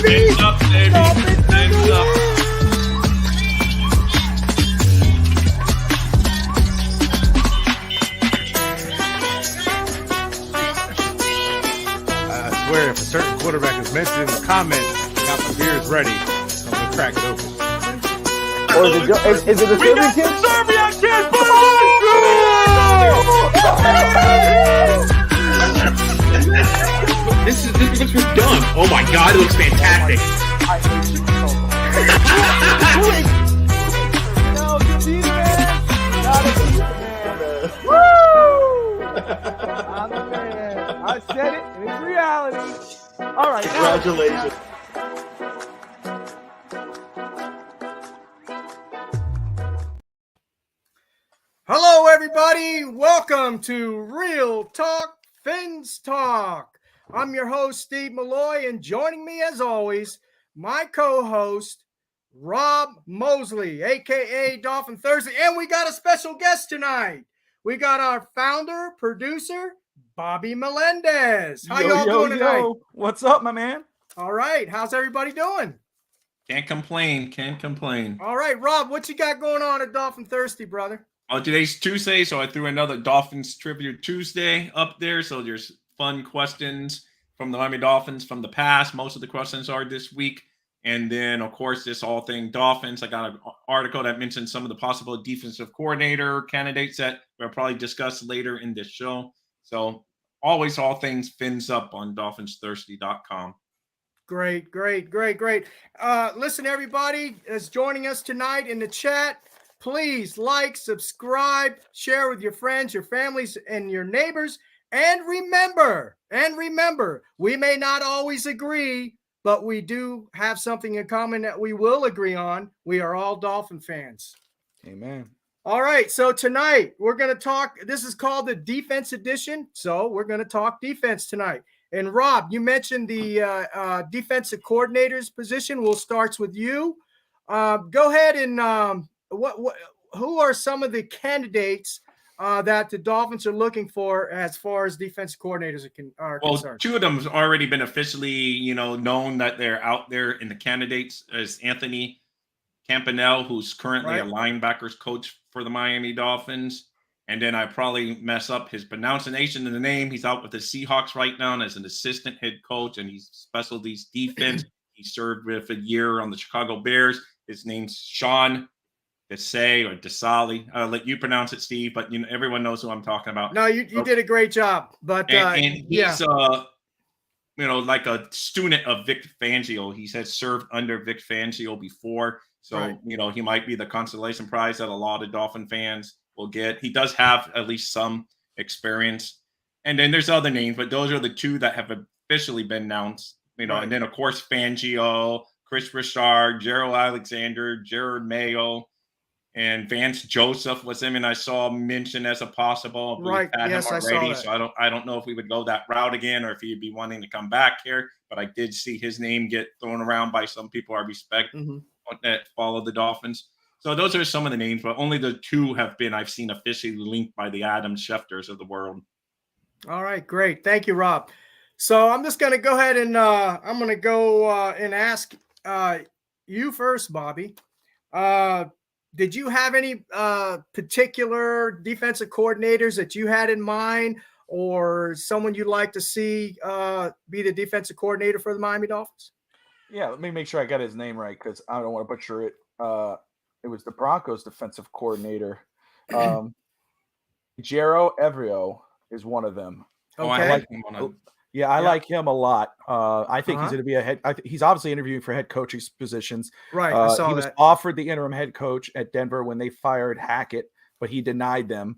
baby. Fins up, baby. Dolphins Fins in the up. win. I swear, if a certain quarterback is mentioned in the comments, got my beers ready. I'm gonna crack it open. Or is it the We got Serbian the kid? Serbian kid, This looks done. Oh my god, it looks fantastic. I hate you so much. No, defense. Not a defense. Woo! I'm the man. I said it, and it's reality. All right. Congratulations. Hello, everybody. Welcome to Real Talk Fins Talk. I'm your host, Steve Malloy, and joining me, as always, my co-host, Rob Mosley, a.k.a. Dolphin Thursday. And we got a special guest tonight. We got our founder, producer, Bobby Melendez. How y'all doing tonight? What's up, my man? All right. How's everybody doing? Can't complain. Can't complain. All right, Rob, what you got going on at Dolphin Thirsty, brother? Oh, today's Tuesday, so I threw another Dolphins Trivia Tuesday up there. So there's fun questions from the Miami Dolphins from the past. Most of the questions are this week. And then, of course, this all thing Dolphins. I got an article that mentions some of the possible defensive coordinator candidates that we'll probably discuss later in this show. So always all things fins up on dolphinsthirsty.com. Great. Listen, everybody is joining us tonight in the chat. Please like, subscribe, share with your friends, your families, and your neighbors. And remember, we may not always agree, but we do have something in common that we will agree on. We are all Dolphin fans. Amen. All right, so tonight we're going to talk. This is called the defense edition, so we're going to talk defense tonight. And Rob, you mentioned the defensive coordinator's position. We'll start with you. Go ahead and who are some of the candidates that the Dolphins are looking for as far as defensive coordinators are concerned? Two of them have already been officially, known that they're out there in the candidates as Anthony Campanell, who's currently a linebackers coach for the Miami Dolphins. And then I probably mess up his pronunciation of the name. He's out with the Seahawks right now as an assistant head coach, and he's specialties defense. He served with a year on the Chicago Bears. His name's Sean Desai or Desali. I'll let you pronounce it, Steve, but everyone knows who I'm talking about. No, you did a great job. But and he's like a student of Vic Fangio. He had served under Vic Fangio before. So, he might be the consolation prize that a lot of Dolphin fans will get. He does have at least some experience. And then there's other names, but those are the two that have officially been announced. And then, of course, Fangio, Chris Richard, Gerald Alexander, Jared Mayo, and Vance Joseph was him, and I saw mentioned as a possible. Right. Yes, I saw that. So I don't know if we would go that route again or if he'd be wanting to come back here. But I did see his name get thrown around by some people I respect that follow the Dolphins. So those are some of the names, but only the two I've seen officially linked by the Adam Schefters of the world. All right, great. Thank you, Rob. So I'm just going to go ahead and I'm going to go and ask you first, Bobby. Did you have any particular defensive coordinators that you had in mind or someone you'd like to see be the defensive coordinator for the Miami Dolphins? Yeah, let me make sure I got his name right because I don't want to butcher it. It was the Broncos defensive coordinator. Jero Evrio is one of them. Okay. I like him. I like him a lot. I think he's going to be he's obviously interviewing for head coaching positions. Right. I saw he was offered the interim head coach at Denver when they fired Hackett, but he denied them.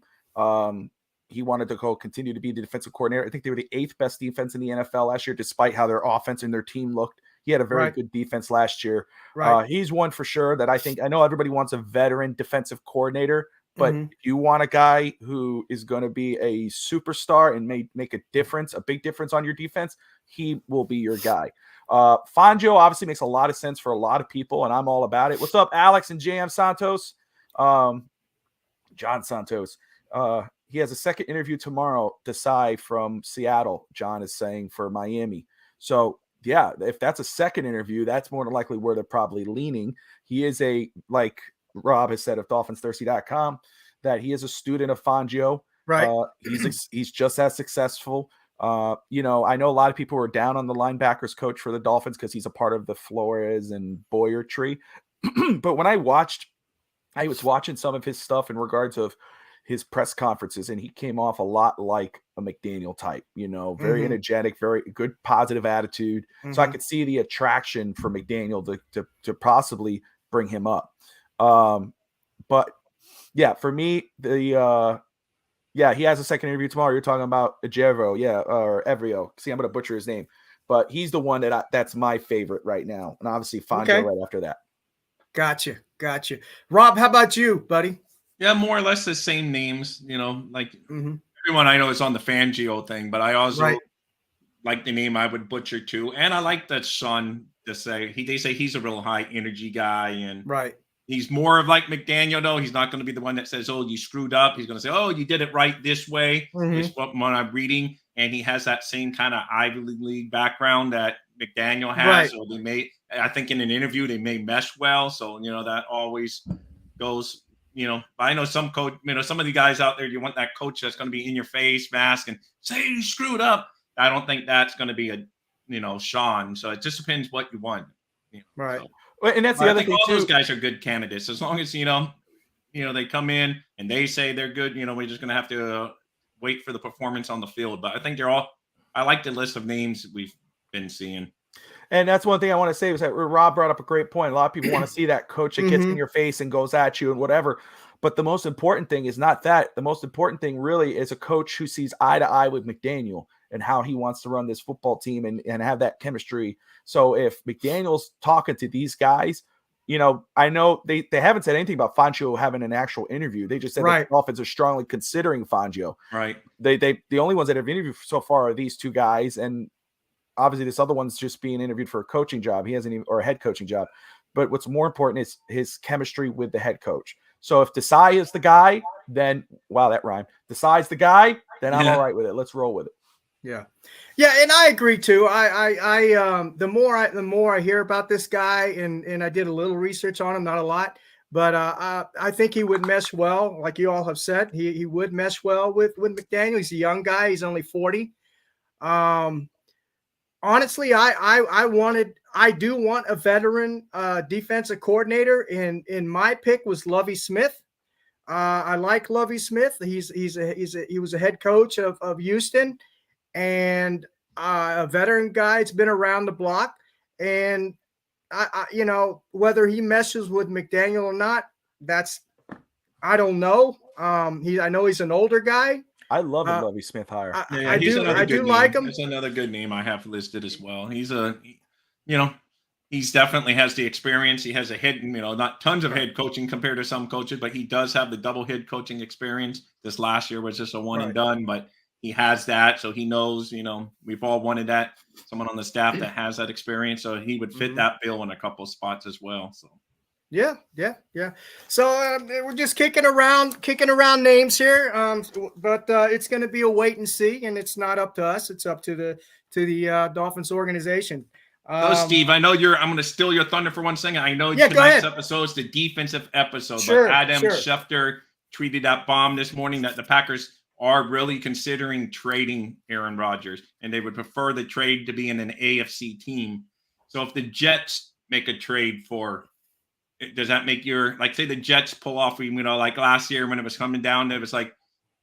He wanted to continue to be the defensive coordinator. I think they were the 8th best defense in the NFL last year, despite how their offense and their team looked. He had a very good defense last year. Right. He's one for sure that I know everybody wants a veteran defensive coordinator, but if you want a guy who is going to be a superstar and make a big difference on your defense, he will be your guy. Fangio obviously makes a lot of sense for a lot of people, and I'm all about it. What's up, Alex and JM Santos? John Santos. He has a second interview tomorrow, Desai from Seattle, John is saying, for Miami. So yeah, if that's a second interview, that's more than likely where they're probably leaning. He is like Rob has said of DolphinsThirsty.com, that he is a student of Fangio. Right. He's just as successful. I know a lot of people were down on the linebackers coach for the Dolphins because he's a part of the Flores and Boyer tree. But when I was watching some of his stuff in regards of his press conferences, and he came off a lot like a McDaniel type, very energetic, very good, positive attitude. So I could see the attraction for McDaniel to possibly bring him up. But yeah, for me, he has a second interview tomorrow. You're talking about Evero, or Evrio. See, I'm going to butcher his name, but he's the one that's my favorite right now. And obviously Fangio right after that. Gotcha. Rob, how about you, buddy? Yeah, more or less the same names, like everyone I know is on the Fangio thing, but I also like the name I would butcher too. And I like that Sean they say he's a real high energy guy, and he's more of like McDaniel though. He's not going to be the one that says, "Oh, you screwed up." He's going to say, "Oh, you did it right this way." Is what I'm reading, and he has that same kind of Ivy League background that McDaniel has. So I think in an interview they may mesh well. So that always goes. I know some coach, some of the guys out there, you want that coach that's going to be in your face, mask, and say you screwed up. I don't think that's going to be Sean. So it just depends what you want. Right. So, and that's the other thing all too. Those guys are good candidates as long as they come in and they say they're good. We're just going to have to wait for the performance on the field. But I think I like the list of names we've been seeing. And that's one thing I want to say was that Rob brought up a great point. A lot of people want to see that coach that gets in your face and goes at you and whatever. But the most important thing is not that. The most important thing really is a coach who sees eye to eye with McDaniel and how he wants to run this football team and have that chemistry. So if McDaniel's talking to these guys, I know they haven't said anything about Fangio having an actual interview. They just said that the Dolphins are strongly considering Fangio. Right. The only ones that have interviewed so far are these two guys, and obviously this other one's just being interviewed for a coaching job. He hasn't even, or a head coaching job. But what's more important is his chemistry with the head coach. So if Desai is the guy, then wow, that rhymed. Desai's the guy, then I'm all right with it. Let's roll with it. Yeah, and I agree too. The more I hear about this guy, and I did a little research on him, not a lot, but I think he would mesh well, like you all have said. He would mesh well with McDaniel. He's a young guy. He's only 40. Honestly, I do want a veteran defensive coordinator, and my pick was Lovie Smith. I like Lovie Smith. He was a head coach of Houston, and a veteran guy. It's been around the block, and whether he meshes with McDaniel or not, I don't know. I know he's an older guy. I love a Lovie Smith hire. I do like him. That's another good name I have listed as well. He's he's definitely has the experience. He has a head, not tons of head coaching compared to some coaches, but he does have the double head coaching experience. This last year was just a one and done, but he has that. So he knows, we've all wanted that, someone on the staff that has that experience. So he would fit that bill in a couple of spots as well. So. Yeah. So we're just kicking around names here, but it's going to be a wait and see, and it's not up to us. It's up to the Dolphins organization. Steve, I know I'm going to steal your thunder for one second. I know tonight's episode is the defensive episode, but Adam Schefter tweeted that bomb this morning that the Packers are really considering trading Aaron Rodgers, and they would prefer the trade to be in an AFC team. So if the Jets make a trade does that make say the Jets pull off, like last year when it was coming down, it was like,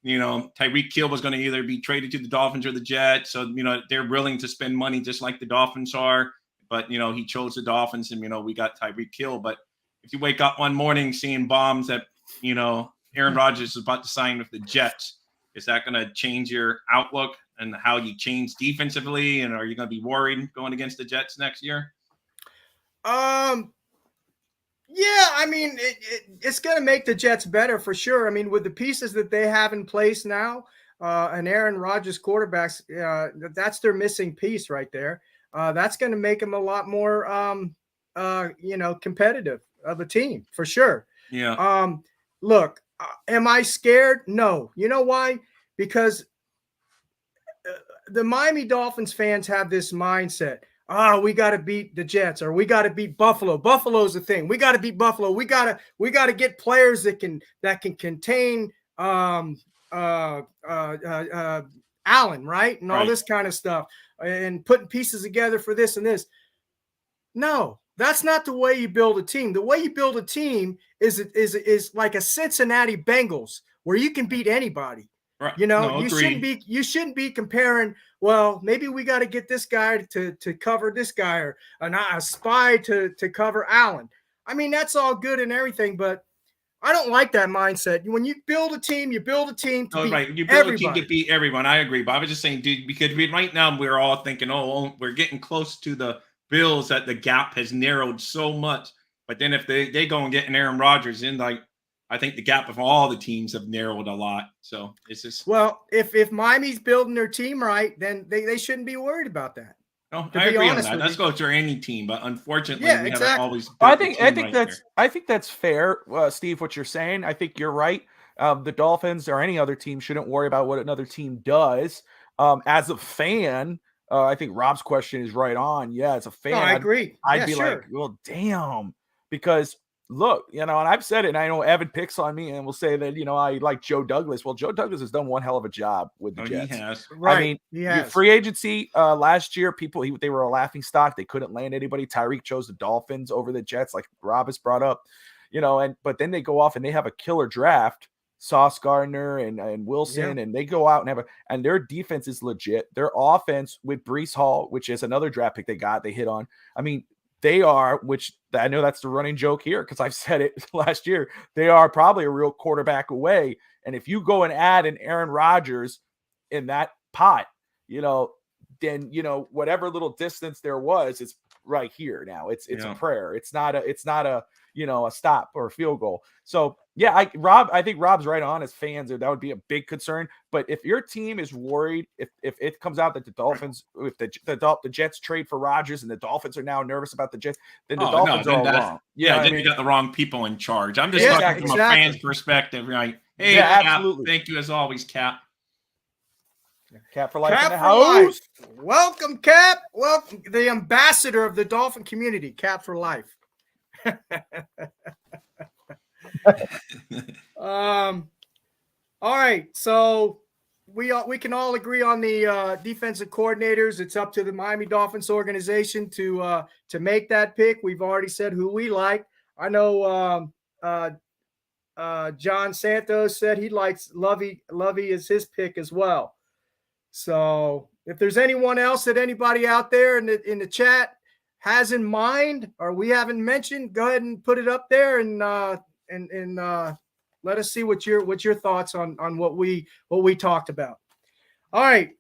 Tyreek Hill was going to either be traded to the Dolphins or the Jets. So, they're willing to spend money just like the Dolphins are. But, he chose the Dolphins and, we got Tyreek Hill. But if you wake up one morning seeing bombs that, Aaron Rodgers is about to sign with the Jets, is that going to change your outlook and how you change defensively? And are you going to be worried going against the Jets next year? Yeah, I mean, it's going to make the Jets better for sure. I mean, with the pieces that they have in place now, and Aaron Rodgers quarterbacks, that's their missing piece right there. That's going to make them a lot more, competitive of a team for sure. Yeah. Look, am I scared? No. You know why? Because the Miami Dolphins fans have this mindset. oh, we got to beat the Jets, or we got to beat Buffalo. Buffalo's the thing. We got to beat Buffalo. We got to get players that can contain Allen, right? And all this kind of stuff, and putting pieces together for this and this. No, that's not the way you build a team. The way you build a team is like a Cincinnati Bengals, where you can beat anybody. Right. You know, No, you shouldn't be comparing, well, maybe we got to get this guy to cover this guy, or a spy to cover Allen. I mean, that's all good and everything, but I don't like that mindset. When you build a team, you build a team to beat You build everybody. a team to beat everyone. I agree, but I was just saying, dude, because right now we're all thinking, oh, we're getting close to the Bills, that the gap has narrowed so much. But then if they go and get an Aaron Rodgers in, like, I think the gap of all the teams have narrowed a lot. So it's just, well, if Miami's building their team right, then they shouldn't be worried about that. no, I agree on that. Let's go to any team, but unfortunately, we haven't always. I think that's fair, Steve. What you're saying, I think you're right. The Dolphins or any other team shouldn't worry about what another team does. As a fan, I think Rob's question is right on. Yeah, as a fan, I agree. I'd be like, well, damn, because look, and I've said it, and I know Evan picks on me and will say that, I like Joe Douglas. Well, Joe Douglas has done one hell of a job with the Jets. He has. Right. I mean, free agency last year, they were a laughing stock. They couldn't land anybody. Tyreek chose the Dolphins over the Jets, like Rob has brought up, but then they go off and they have a killer draft, Sauce Gardner and Wilson, and they go out and and their defense is legit. Their offense with Breece Hall, which is another draft pick they hit on. I mean, they are, which I know that's the running joke here because I've said it last year, they are probably a real quarterback away. And if you go and add an Aaron Rodgers in that pot, then, whatever little distance there was, it's right here now. It's a prayer. It's not a a stop or a field goal. So yeah, I think Rob's right on. As fans, that would be a big concern. But if your team is worried, if it comes out that the Dolphins, if the Jets trade for Rodgers and the Dolphins are now nervous about the Jets, then the Dolphins are all wrong. Yeah, then you got the wrong people in charge. I'm just talking from a fan's perspective, right? Hey, yeah, Cap, absolutely. Thank you as always, Cap. Cap for life Cap in the for house. life. Welcome, Cap. Welcome, the ambassador of the Dolphin community. Cap for life. All right, so we can all agree on the defensive coordinators. It's up to the Miami Dolphins organization to make that pick. We've already said who we like. I know John Santos said he likes Lovey as his pick as well. So if there's anyone else that anybody out there in the chat has in mind or we haven't mentioned, go ahead and put it up there and let us see what your thoughts on what we talked about. All right.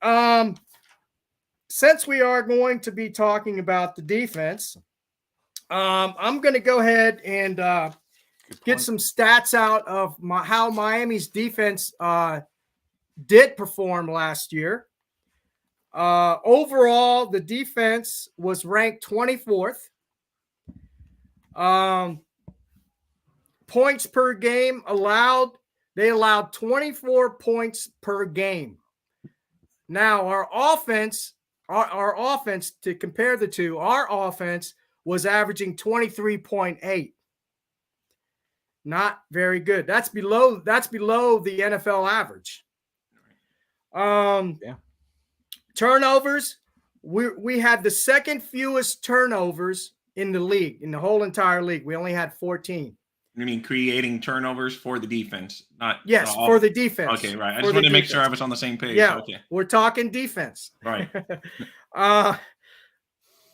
Since we are going to be talking about the defense, I'm going to go ahead and get some stats out of how Miami's defense did perform last year. Overall, the defense was ranked 24th. Points per game allowed. They allowed 24 points per game. Now, our offense, to compare the two, our offense was averaging 23.8. Not very good. That's below the NFL average. Turnovers, we had the second fewest turnovers in the league, in the whole entire league. We only had 14. You mean creating turnovers for the defense, not for the defense. Okay, right. I just wanted to make sure I was on the same page. Yeah, okay. We're talking defense. Right.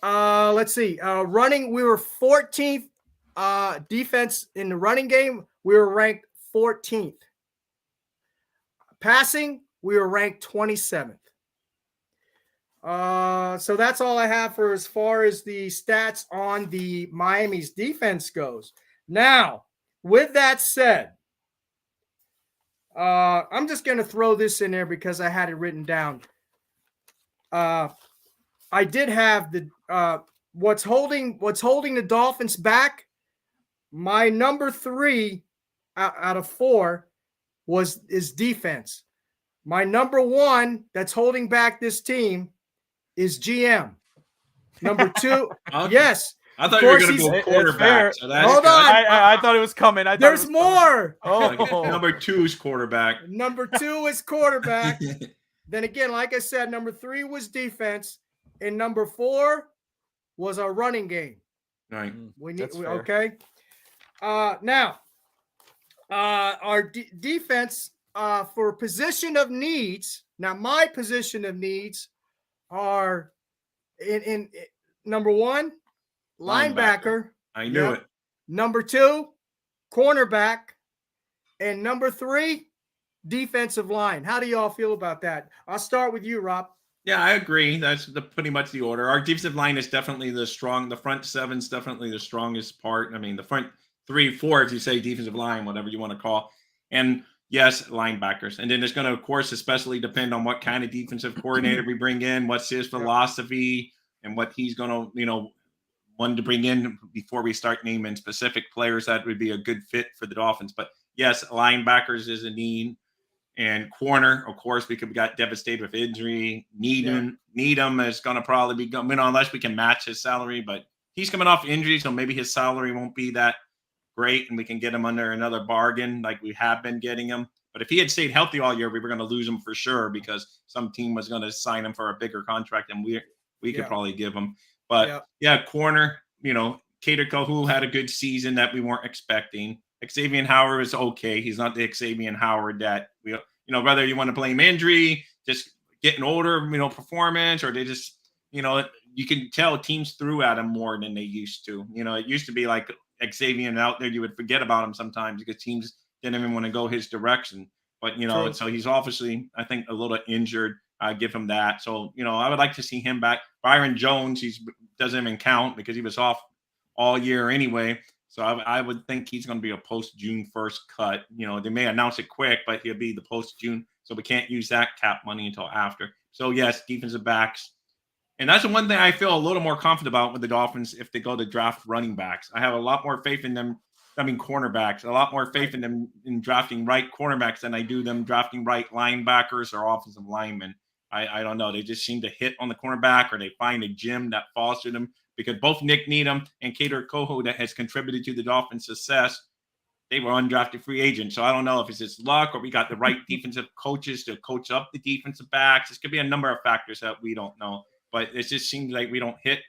Let's see. Running, we were 14th. Defense in the running game, we were ranked 14th. Passing, we were ranked 27th. So that's all I have for as far as the stats on the Miami's defense goes. Now, with that said, I'm just going to throw this in there because I had it written down. I did have the what's holding the Dolphins back. My number 3 out of 4 is defense. My number 1 that's holding back this team is GM. Number 2, Okay. yes. I thought Of you were course going to he's- go It's fair. quarterback. So that's Hold good. on. I thought it was coming. I thought There's it was coming. more. Oh, Number 2 is quarterback. Number 2 is quarterback. Then again, like I said, number 3 was defense, and number 4 was our running game. Right. That's fair. Okay. Now, our defense for position of needs. Now, my position of needs are in number 1, linebacker. I knew Yep. it. Number 2, cornerback, and number 3, defensive line. How do y'all feel about that? I'll start with you, Rob. Yeah, I agree. That's pretty much the order. Our defensive line is definitely the front 7's definitely the strongest part. I mean, the front 3, 4, if you say defensive line, whatever you want to call. And yes, linebackers. And then it's going to, of course, especially depend on what kind of defensive coordinator we bring in, what's his philosophy, and what he's going to, want to bring in before we start naming specific players that would be a good fit for the Dolphins. But yes, linebackers is a need. And corner, of course, we got devastated with injury. Needham is going to probably be going, unless we can match his salary. But he's coming off injury, so maybe his salary won't be that great, and we can get him under another bargain like we have been getting him. But if he had stayed healthy all year, we were going to lose him for sure because some team was going to sign him for a bigger contract than we could probably give him. But corner, Cater Kohu had a good season that we weren't expecting. Xavier Howard is okay. He's not the Xavier Howard that we, whether you want to blame injury, just getting older, performance, or they just, you can tell teams threw at him more than they used to. It used to be like Xavier out there, you would forget about him sometimes because teams didn't even want to go his direction. But, so he's obviously, I think, a little injured. I give him that. So, I would like to see him back. Byron Jones, doesn't even count because he was off all year anyway. So I would think he's going to be a post-June 1st cut. They may announce it quick, but he'll be the post-June. So we can't use that cap money until after. So, yes, defensive backs. And that's the one thing I feel a little more confident about with the Dolphins if they go to draft running backs. I have a lot more faith in them. Cornerbacks, a lot more faith in them in drafting right cornerbacks than I do them drafting right linebackers or offensive linemen. I don't know. They just seem to hit on the cornerback or they find a gym that falls to them. Because both Nick Needham and Cater Koho that has contributed to the Dolphins' success, they were undrafted free agents. So I don't know if it's just luck or we got the right defensive coaches to coach up the defensive backs. This could be a number of factors that we don't know. But it just seems like we don't hit.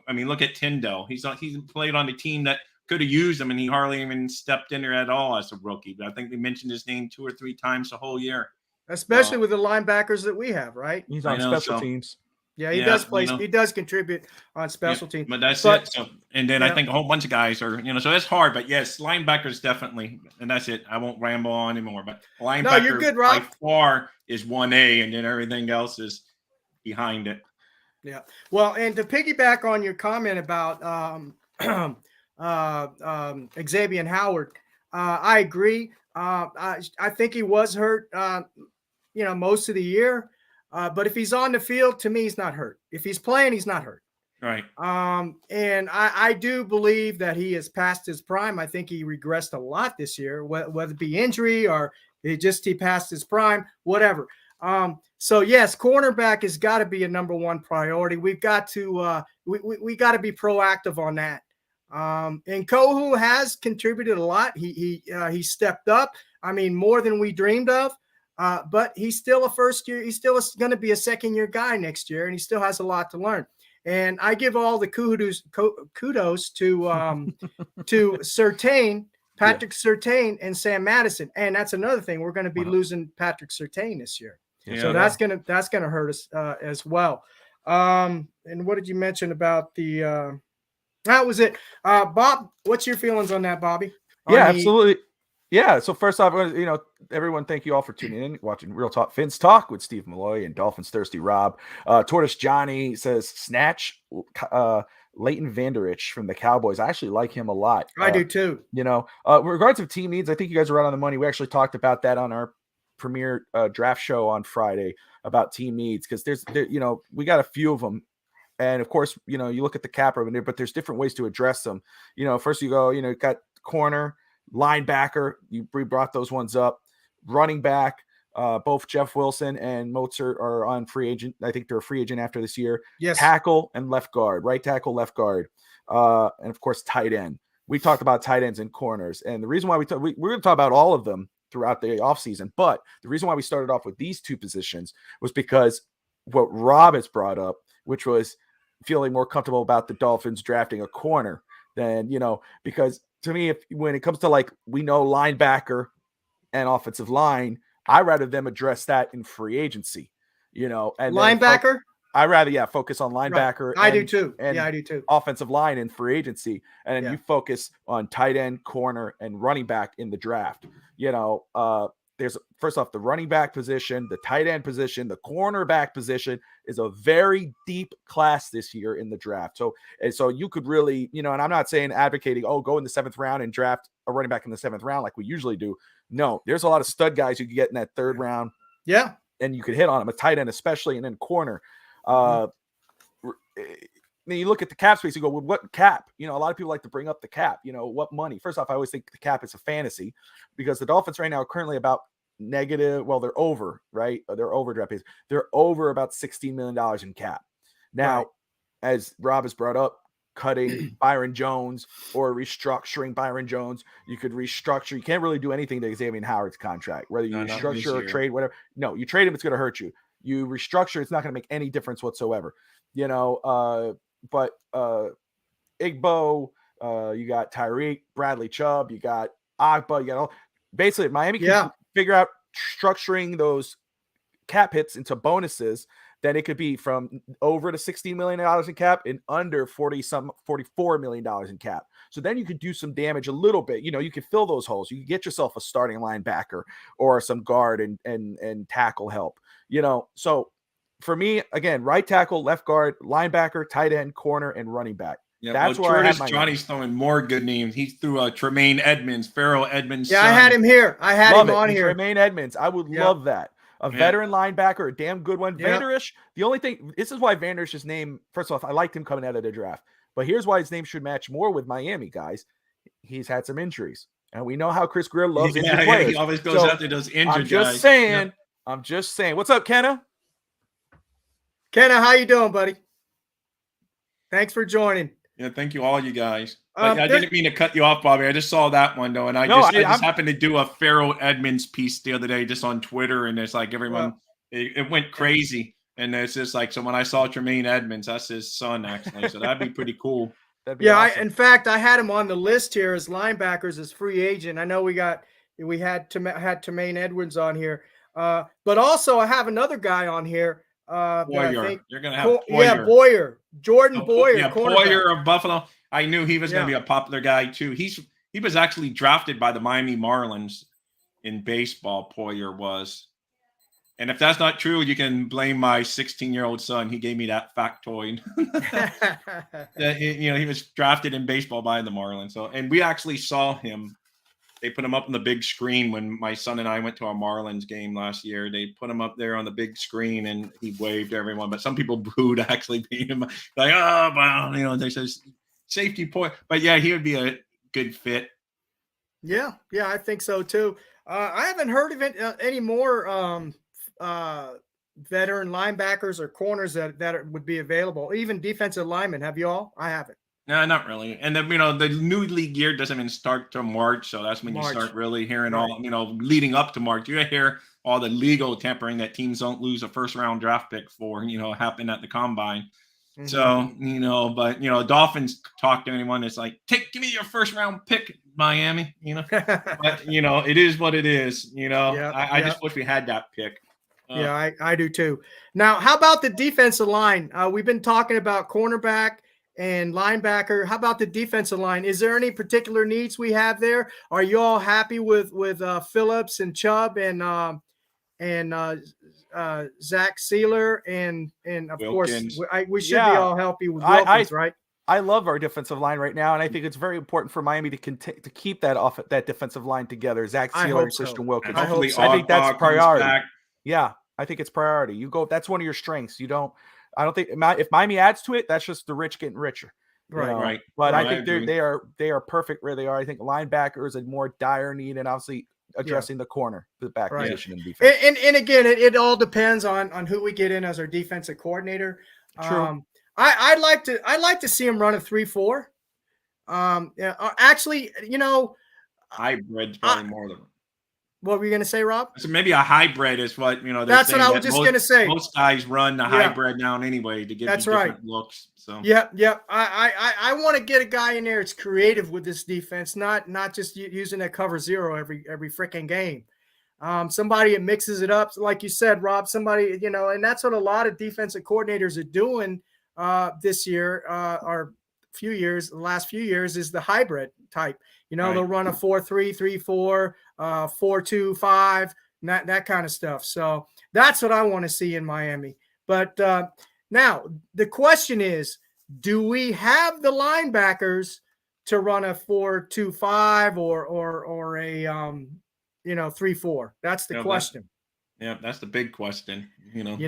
I mean, look at Tyndall. He's played on a team that could have used him, and he hardly even stepped in there at all as a rookie. But I think we mentioned his name 2 or 3 times the whole year. Especially with the linebackers that we have, right? He's on special teams. Yeah, he does play. He does contribute on special teams. But that's it. So, and then I think a whole bunch of guys are, so that's hard. But yes, linebackers definitely, and that's it. I won't ramble on anymore. But linebacker you're good, Rob. by far is 1A, and then everything else is behind it. Yeah. Well, and to piggyback on your comment about Xavier Howard, I agree. I think he was hurt, most of the year. But if he's on the field, to me, he's not hurt. If he's playing, he's not hurt. Right. And I do believe that he has passed his prime. I think he regressed a lot this year, whether it be injury or he passed his prime, whatever. So yes, cornerback has got to be a number 1 priority. We've got to we got to be proactive on that. And Kohu has contributed a lot. He stepped up. I mean, more than we dreamed of. But he's still a first year. He's still going to be a second-year guy next year, and he still has a lot to learn. And I give all the kudos to Patrick Surtain, and Sam Madison. And that's another thing. We're going to be losing Patrick Surtain this year, so that's gonna hurt us as well. And what did you mention about the? That was it, Bob. What's your feelings on that, Bobby? Absolutely. Yeah. So first off, everyone, thank you all for tuning in, watching Real Talk Fins Talk with Steve Malloy and Dolphins Thirsty Rob. Tortoise Johnny says snatch Leighton Vander Esch from the Cowboys. I actually like him a lot. I do too. With regards to team needs, I think you guys are right on the money. We actually talked about that on our premiere draft show on Friday about team needs because we got a few of them. And of course, you look at the cap revenue, but there's different ways to address them. First you go, you got corner, linebacker, you brought those ones up, running back, Both Jeff Wilson and Mozart are on free agent. I think they're a free agent after this year. Yes. Tackle and left guard, right tackle, left guard, and of course tight end. We talked about tight ends and corners, and the reason why we're going to talk about all of them throughout the offseason, but the reason why we started off with these two positions was because what Rob has brought up, which was feeling more comfortable about the Dolphins drafting a corner than, because to me, when it comes to we know linebacker and offensive line, I'd rather them address that in free agency, and linebacker. I'd rather, focus on linebacker. Right. I do too. I do too. Offensive line in free agency. And then you focus on tight end, corner, and running back in the draft. There's first off the running back position, the tight end position, the cornerback position is a very deep class this year in the draft. So you could really, and I'm not saying advocating, go in the 7th round and draft a running back in the 7th round like we usually do. No, there's a lot of stud guys you can get in that 3rd round. Yeah. And you could hit on them, a tight end especially, and then corner. Then you look at the cap space, you go, well, what cap? A lot of people like to bring up the cap, what money? First off, I always think the cap is a fantasy because the Dolphins right now are currently about negative. Well, they're over, right? They're over draft page. They're over about $16 million in cap. Now, as Rob has brought up, cutting Byron Jones or restructuring Byron Jones, you could restructure. You can't really do anything to Xavier Howard's contract, whether you restructure or trade, whatever. No, you trade him, it's going to hurt you. You restructure, it's not going to make any difference whatsoever. But Igbo, you got Tyreek, Bradley Chubb, you got Agba, you got all. Basically, Miami can figure out structuring those cap hits into bonuses. Then it could be from over to $16 million in cap and under $44 million in cap. So then you could do some damage a little bit. You can fill those holes. You can get yourself a starting linebacker or some guard and tackle help. So for me, again, right tackle, left guard, linebacker, tight end, corner, and running back. Yeah, that's where I have my Johnny's throwing more good names. He threw Tremaine Edmonds, Farrell Edmonds. Yeah, son. I had him here. I had him on here. Tremaine Edmonds. I would love that. A veteran linebacker, a damn good one. Vanderish, the only thing, this is why Vanderish's name, first off, I liked him coming out of the draft. But here's why his name should match more with Miami, guys. He's had some injuries. And we know how Chris Grier loves injured players. He always goes after those injured guys. I'm just saying. What's up, Kenna? Kenna, how you doing, buddy? Thanks for joining. Yeah, thank you, all you guys. I didn't mean to cut you off, Bobby. I just saw that one, though, and I just happened to do a Farrell Edmonds piece the other day just on Twitter, and it's like everyone, it went crazy. And it's just like, so when I saw Tremaine Edmonds, that's his son, actually. So that'd be pretty cool. Awesome. In fact, I had him on the list here as linebackers as free agent. I know we had Tremaine Edmonds on here. But also I have another guy on here. Boyer. You're going to have Boyer. Yeah, Boyer. Jordan Boyer. Yeah, Boyer of Buffalo. I knew he was going to be a popular guy, too. He was actually drafted by the Miami Marlins in baseball, Boyer was. And if that's not true, you can blame my 16-year-old son. He gave me that factoid. He was drafted in baseball by the Marlins. So, and we actually saw him. They put him up on the big screen when my son and I went to our Marlins game last year. They put him up there on the big screen, and he waved to everyone. But some people booed actually being him. Like, oh, well, they said safety point. But, yeah, he would be a good fit. Yeah, I think so, too. I haven't heard of any more veteran linebackers or corners that would be available, even defensive linemen. Have you all? I haven't. No, not really. And then, the new league year doesn't even start till March. So that's when you start really hearing all, leading up to March, you hear all the legal tampering that teams don't lose a 1st-round draft pick for, happen at the combine. Mm-hmm. So, but, Dolphins talk to anyone. It's like, give me your 1st-round pick, Miami, but, it is what it is, I just wish we had that pick. Yeah, I do too. Now, how about the defensive line? We've been talking about cornerback and linebacker. How about the defensive line? Is there any particular needs we have there? Are you all happy with Phillips and Chubb and Zach Sealer and of Wilkins? Course we should be all happy with Wilkins, right? I love our defensive line right now, and I think it's very important for Miami to keep that defensive line together. Zach Sealer and Christian Wilkins. I think that's priority. Yeah, I think it's priority. You go. That's one of your strengths. I don't think if Miami adds to it, that's just the rich getting richer. Right. But I think they are perfect where they are. I think linebacker is a more dire need, and obviously addressing the corner, the back Right. position in defense. And again, it all depends on who we get in as our defensive coordinator. True. I'd like to see him run a 3-4. Actually, Hybrid's probably more than. what were you going to say, Rob? So maybe a hybrid is what they're That's what saying I was that just going to say. Most guys run the hybrid now anyway to give That's you different right. looks. So Yep. I want to get a guy in there that's creative with this defense, not just using that cover zero every freaking game. Somebody that mixes it up, like you said, Rob. Somebody, and that's what a lot of defensive coordinators are doing this year or the last few years is the hybrid type. They'll run a 4-3, 3-4, 4-2-5, that kind of stuff. So that's what I want to see in Miami. But now the question is, do we have the linebackers to run a 4-2-5 or a 3-4? That's the question. That's the big question. And I'm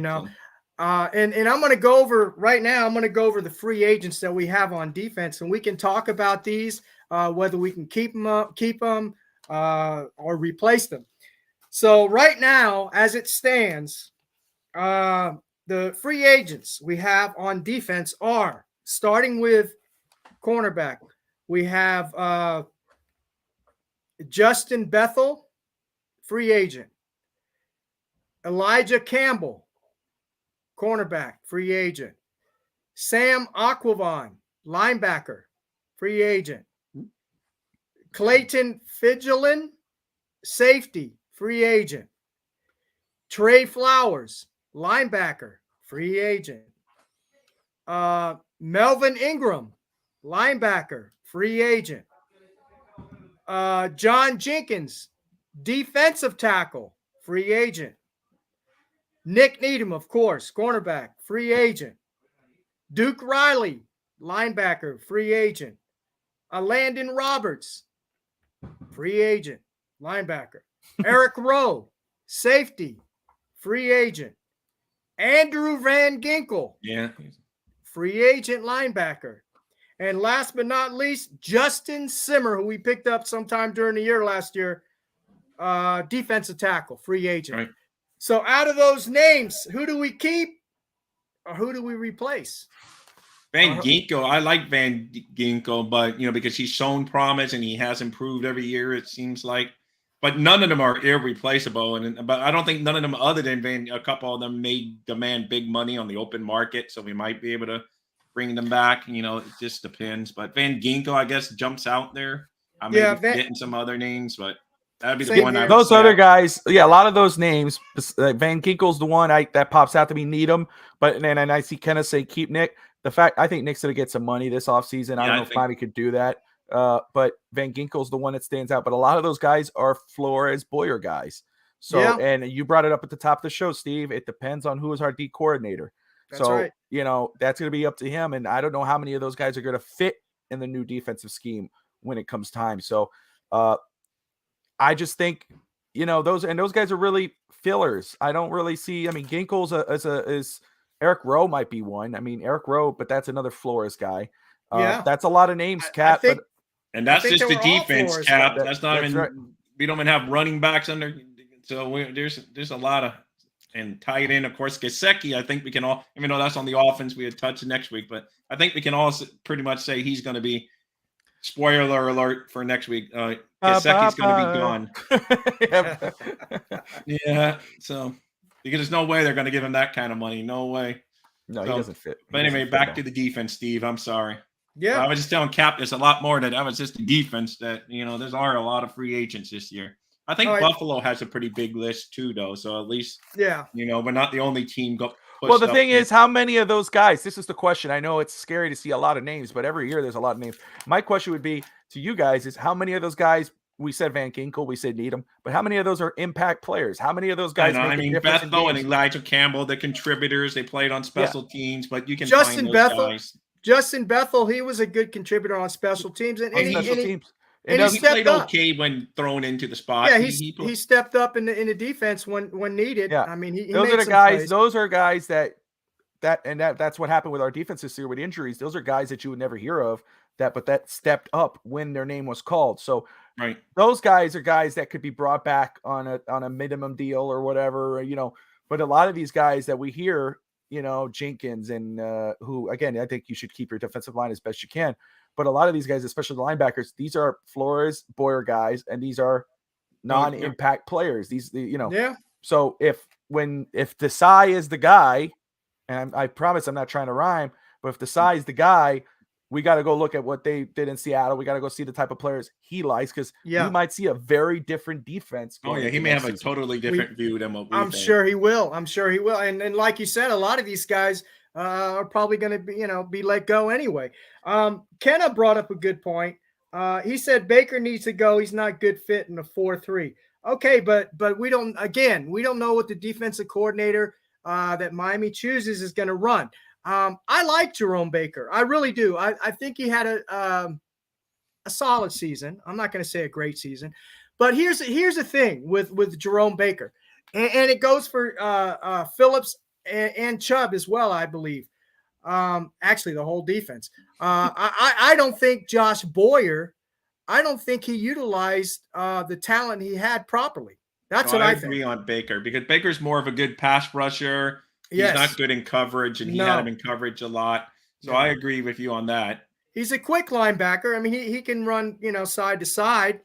going to go over right now. I'm going to go over the free agents that we have on defense, and we can talk about these, whether we can keep them, or replace them. So right now, as it stands, the free agents we have on defense are, starting with cornerback, we have Justin Bethel, free agent. Elijah Campbell, cornerback, free agent. Sam Aquavon, linebacker, free agent. Clayton Fidgelin, safety, free agent. Trey Flowers, linebacker, free agent. Melvin Ingram, linebacker, free agent. John Jenkins, defensive tackle, free agent. Nick Needham, of course, cornerback, free agent. Duke Riley, linebacker, free agent. Landon Roberts, free agent, linebacker. Eric Rowe, safety, free agent. Andrew Van Ginkel, free agent, linebacker. And last but not least, Justin Simmer, who we picked up sometime during the year last year, defensive tackle, free agent. Right. So out of those names, who do we keep or who do we replace? Van Ginkel, I like Van Ginkel, but because he's shown promise and he has improved every year, it seems like. But none of them are irreplaceable, but I don't think none of them, other than a couple of them, may demand big money on the open market, so we might be able to bring them back. It just depends. But Van Ginkel, I guess, jumps out there. I may be getting some other names, but that'd be the one. Those other guys, a lot of those names. Van Ginkel's the one that pops out to me. Needham, but then I see Kenneth say keep Nick. I think Nick's going to get some money this offseason. I don't know if Miami could do that. But Van Ginkel's the one that stands out. But a lot of those guys are Flores Boyer guys. So, and you brought it up at the top of the show, Steve. It depends on who is our D coordinator. That's right. That's going to be up to him. And I don't know how many of those guys are going to fit in the new defensive scheme when it comes time. So, I just think, those guys are really fillers. I don't really see. I mean, Ginkel's is Eric Rowe might be one. I mean, Eric Rowe, but that's another Flores guy. That's a lot of names, Cap. And that's just the defense, Cap. That's not even. Right. We don't even have running backs under. So there's a lot of, and tight end, of course, Gesicki. I think we can all, even though that's on the offense, we had touched next week, but I think we can all pretty much say he's going to be. Spoiler alert for next week. Gesicki's going to be gone. So because there's no way they're going to give him that kind of money. No way. No, he doesn't fit. But anyway, back to the defense, Steve. I'm sorry. Yeah. I was just telling Cap there's a lot more that was just the defense that, there's are a lot of free agents this year. I think Buffalo has a pretty big list too, though. So at least, we're not the only team Well, the thing is, how many of those guys, this is the question. I know it's scary to see a lot of names, but every year there's a lot of names. My question would be to you guys is how many of those guys, we said Van Ginkel, we said Needham, but how many of those are impact players? How many of those guys Bethel and Elijah Campbell, the contributors, they played on special teams, but you can find those guys. Justin Bethel, he was a good contributor on special teams. And he played okay when thrown into the spot. Yeah, he stepped up in the defense when needed. Yeah. I mean, those are the guys. Those are guys that that's what happened with our defense this year with injuries. Those are guys that you would never hear of that stepped up when their name was called. So Right. those guys are guys that could be brought back on a minimum deal or whatever, but a lot of these guys that we hear, Jenkins and who, again, I think you should keep your defensive line as best you can. But a lot of these guys, especially the linebackers, these are Flores, Boyer guys, and these are non-impact players. Yeah. So if Desai is the guy, and I promise I'm not trying to rhyme, but if Desai is the guy, we got to go look at what they did in Seattle. We got to go see the type of players he likes, because we might see a very different defense. Oh yeah, he may have a totally different view than what we I'm think. sure he will. And like you said, a lot of these guys are probably going to be let go anyway. Kenna brought up a good point. He said Baker needs to go. He's not good fit in a 4-3. Okay, but we don't know what the defensive coordinator that Miami chooses is going to run. I like Jerome Baker. I really do. I think he had a solid season. I'm not going to say a great season, but here's the thing with Jerome Baker, and it goes for Phillips and Chubb as well, I believe. Actually, the whole defense. I don't think Josh Boyer. I don't think he utilized the talent he had properly. That's what I think. I agree on Baker, because Baker's more of a good pass rusher. He's not good in coverage, and he had him in coverage a lot. So I agree with you on that. He's a quick linebacker. I mean, he can run, side to side.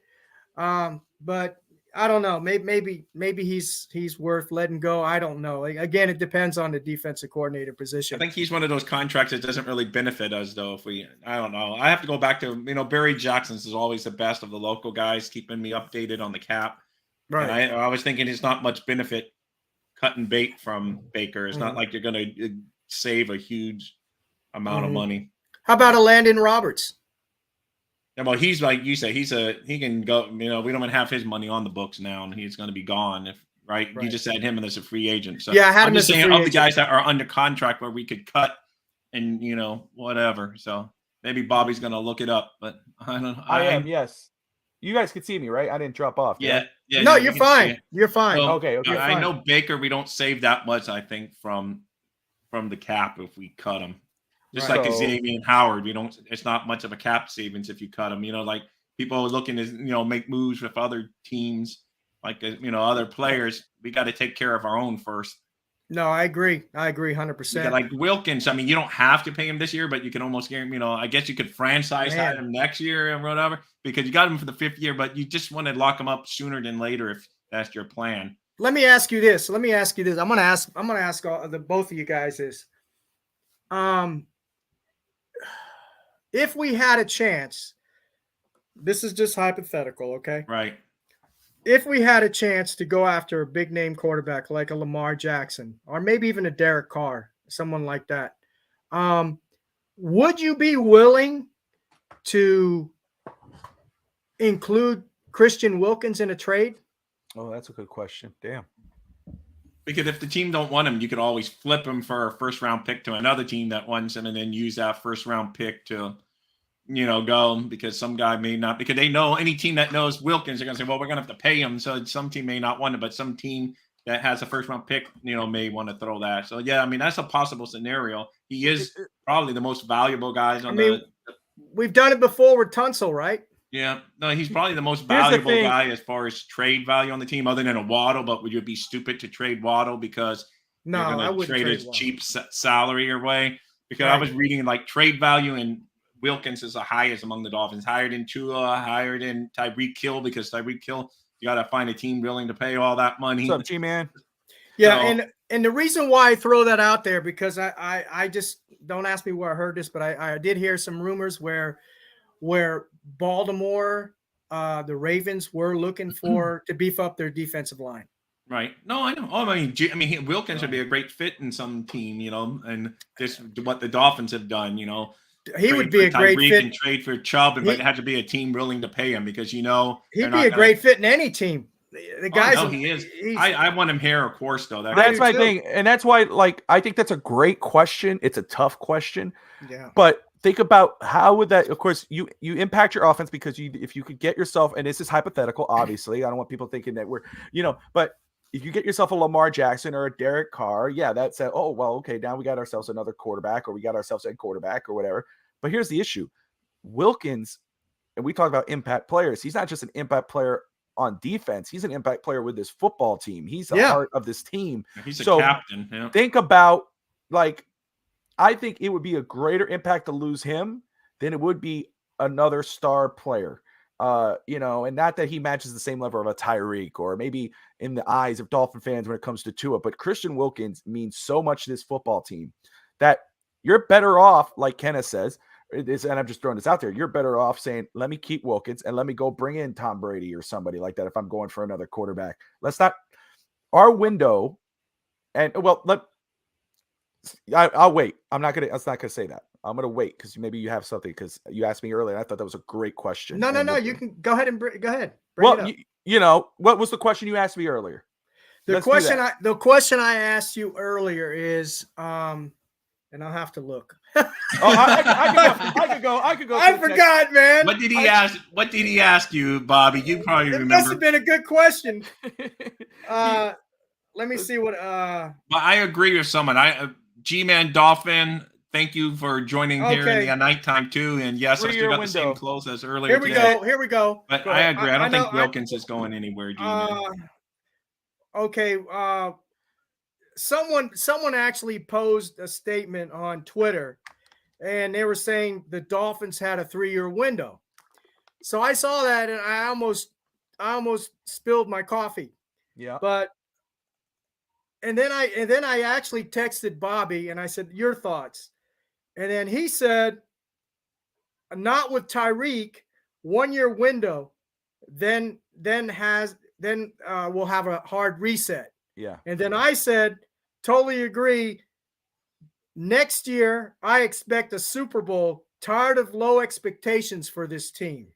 But I don't know. Maybe he's worth letting go. I don't know. Again, it depends on the defensive coordinator position. I think he's one of those contracts that doesn't really benefit us, though. I don't know. I have to go back to, Barry Jackson's is always the best of the local guys, keeping me updated on the cap. Right. And I was thinking it's not much benefit cutting bait from Baker. It's not like you're going to save a huge amount of money. How about a Landon Roberts? Yeah, well, he's like you say, he can go. We don't even have his money on the books now, and he's going to be gone. Right? You just had him as a free agent. So yeah, I had I'm him just as a saying free of agent. the guys that are under contract where we could cut, and whatever. So maybe Bobby's going to look it up, but I don't know. I am. Yes, you guys could see me, right? I didn't drop off. Yeah. No, you're fine. You're fine. So, okay. I know Baker. We don't save that much, I think, from the cap if we cut him. Just like Xavier and Howard, it's not much of a cap savings if you cut them. Like people are looking to make moves with other teams, like other players. We got to take care of our own first. No, I agree 100%. Like Wilkins, you don't have to pay him this year, but you can almost guarantee. I guess you could franchise tag him next year and whatever, because you got him for the 5th year, but you just want to lock him up sooner than later if that's your plan. Let me ask you this. I'm going to ask both of you guys this. If we had a chance, this is just hypothetical, okay? Right. If we had a chance to go after a big name quarterback like a Lamar Jackson, or maybe even a Derek Carr, someone like that, would you be willing to include Christian Wilkins in a trade? Oh, that's a good question. Damn. Because if the team don't want him, you could always flip him for a first-round pick to another team that wants him, and then use that first-round pick to, go, because some guy may not, because they know any team that knows Wilkins, they're going to say, well, we're going to have to pay him. So some team may not want it, but some team that has a first-round pick, may want to throw that. So, yeah, that's a possible scenario. He is probably the most valuable guys on we've done it before with Tunsil, right? Yeah, no, he's probably the most valuable guy as far as trade value on the team, other than a Waddle. But would you be stupid to trade Waddle because you're going to trade his cheap salary away? Because I was reading trade value, and Wilkins is the highest among the Dolphins, higher than Tua, higher than Tyreek Hill, because Tyreek Hill, you got to find a team willing to pay all that money. What's up, G-Man? Yeah, and the reason why I throw that out there, because I just, don't ask me where I heard this, but I did hear some rumors where Baltimore, the Ravens were looking to beef up their defensive line. Right. No, I know. Wilkins would be a great fit in some team, and this what the Dolphins have done, He would be a great fit. And trade for Chubb, but it had to be a team willing to pay him, because he'd be a great fit in any team. The guys, he is. I want him here, of course, though. That's my thing, and that's why, I think that's a great question. It's a tough question, but think about how would that. Of course, you impact your offense, because if you could get yourself, and this is hypothetical, obviously. I don't want people thinking that we're, but if you get yourself a Lamar Jackson or a Derek Carr, yeah, that's oh, well, okay, now we got ourselves another quarterback, or we got ourselves a quarterback or whatever. But here's the issue. Wilkins, and we talk about impact players. He's not just an impact player on defense. He's an impact player with this football team. He's the heart of this team. He's a captain. Yeah. Think about, like, I think it would be a greater impact to lose him than it would be another star player. And not that he matches the same level of a Tyreek, or maybe in the eyes of Dolphin fans when it comes to Tua, but Christian Wilkins means so much to this football team that you're better off, like Kenneth says, and I'm just throwing this out there, you're better off saying, let me keep Wilkins and let me go bring in Tom Brady or somebody like that if I'm going for another quarterback. Let's not – our window – and, well, I'll wait. I was not gonna say that. I'm gonna wait because maybe you have something, because you asked me earlier. And I thought that was a great question. No. You can go ahead and go ahead. Well, what was the question you asked me earlier? The question I asked you earlier is, and I'll have to look. I could go. I forgot, man. What did he ask? What did he ask you, Bobby? You probably remember. It must have been a good question. Let me see what. But I agree with someone. G-Man Dolphin, thank you for joining here in the nighttime too. And yes, I still got the same clothes as earlier. Here we go. But I agree. I don't think Wilkins is going anywhere, G-Man. Okay. Someone actually posed a statement on Twitter, and they were saying the Dolphins had a 3-year window. So I saw that, and I almost spilled my coffee. Yeah. And then I actually texted Bobby and I said, your thoughts. And then he said, not with Tyreek, 1-year window, then we'll have a hard reset. Yeah. And then I said, totally agree. Next year, I expect a Super Bowl. Tired of low expectations for this team.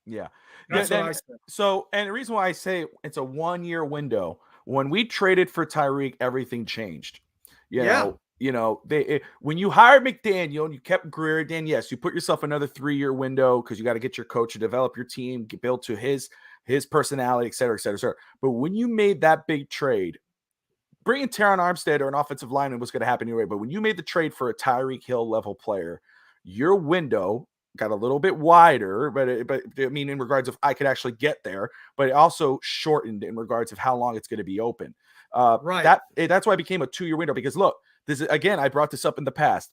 Yeah. That's what I said. So, and the reason why I say it's a 1-year window, when we traded for Tyreek, everything changed. When you hired McDaniel and you kept Grier, then yes, you put yourself another 3-year window because you got to get your coach to develop your team, build to his personality, et cetera, et cetera, et cetera. But when you made that big trade, bringing Teron Armstead or an offensive lineman was going to happen anyway. But when you made the trade for a Tyreek Hill level player, your window got a little bit wider, but I mean, in regards of I could actually get there, but it also shortened in regards of how long it's going to be open. Right. That's why it became a 2-year window, because look, this is, again, I brought this up in the past.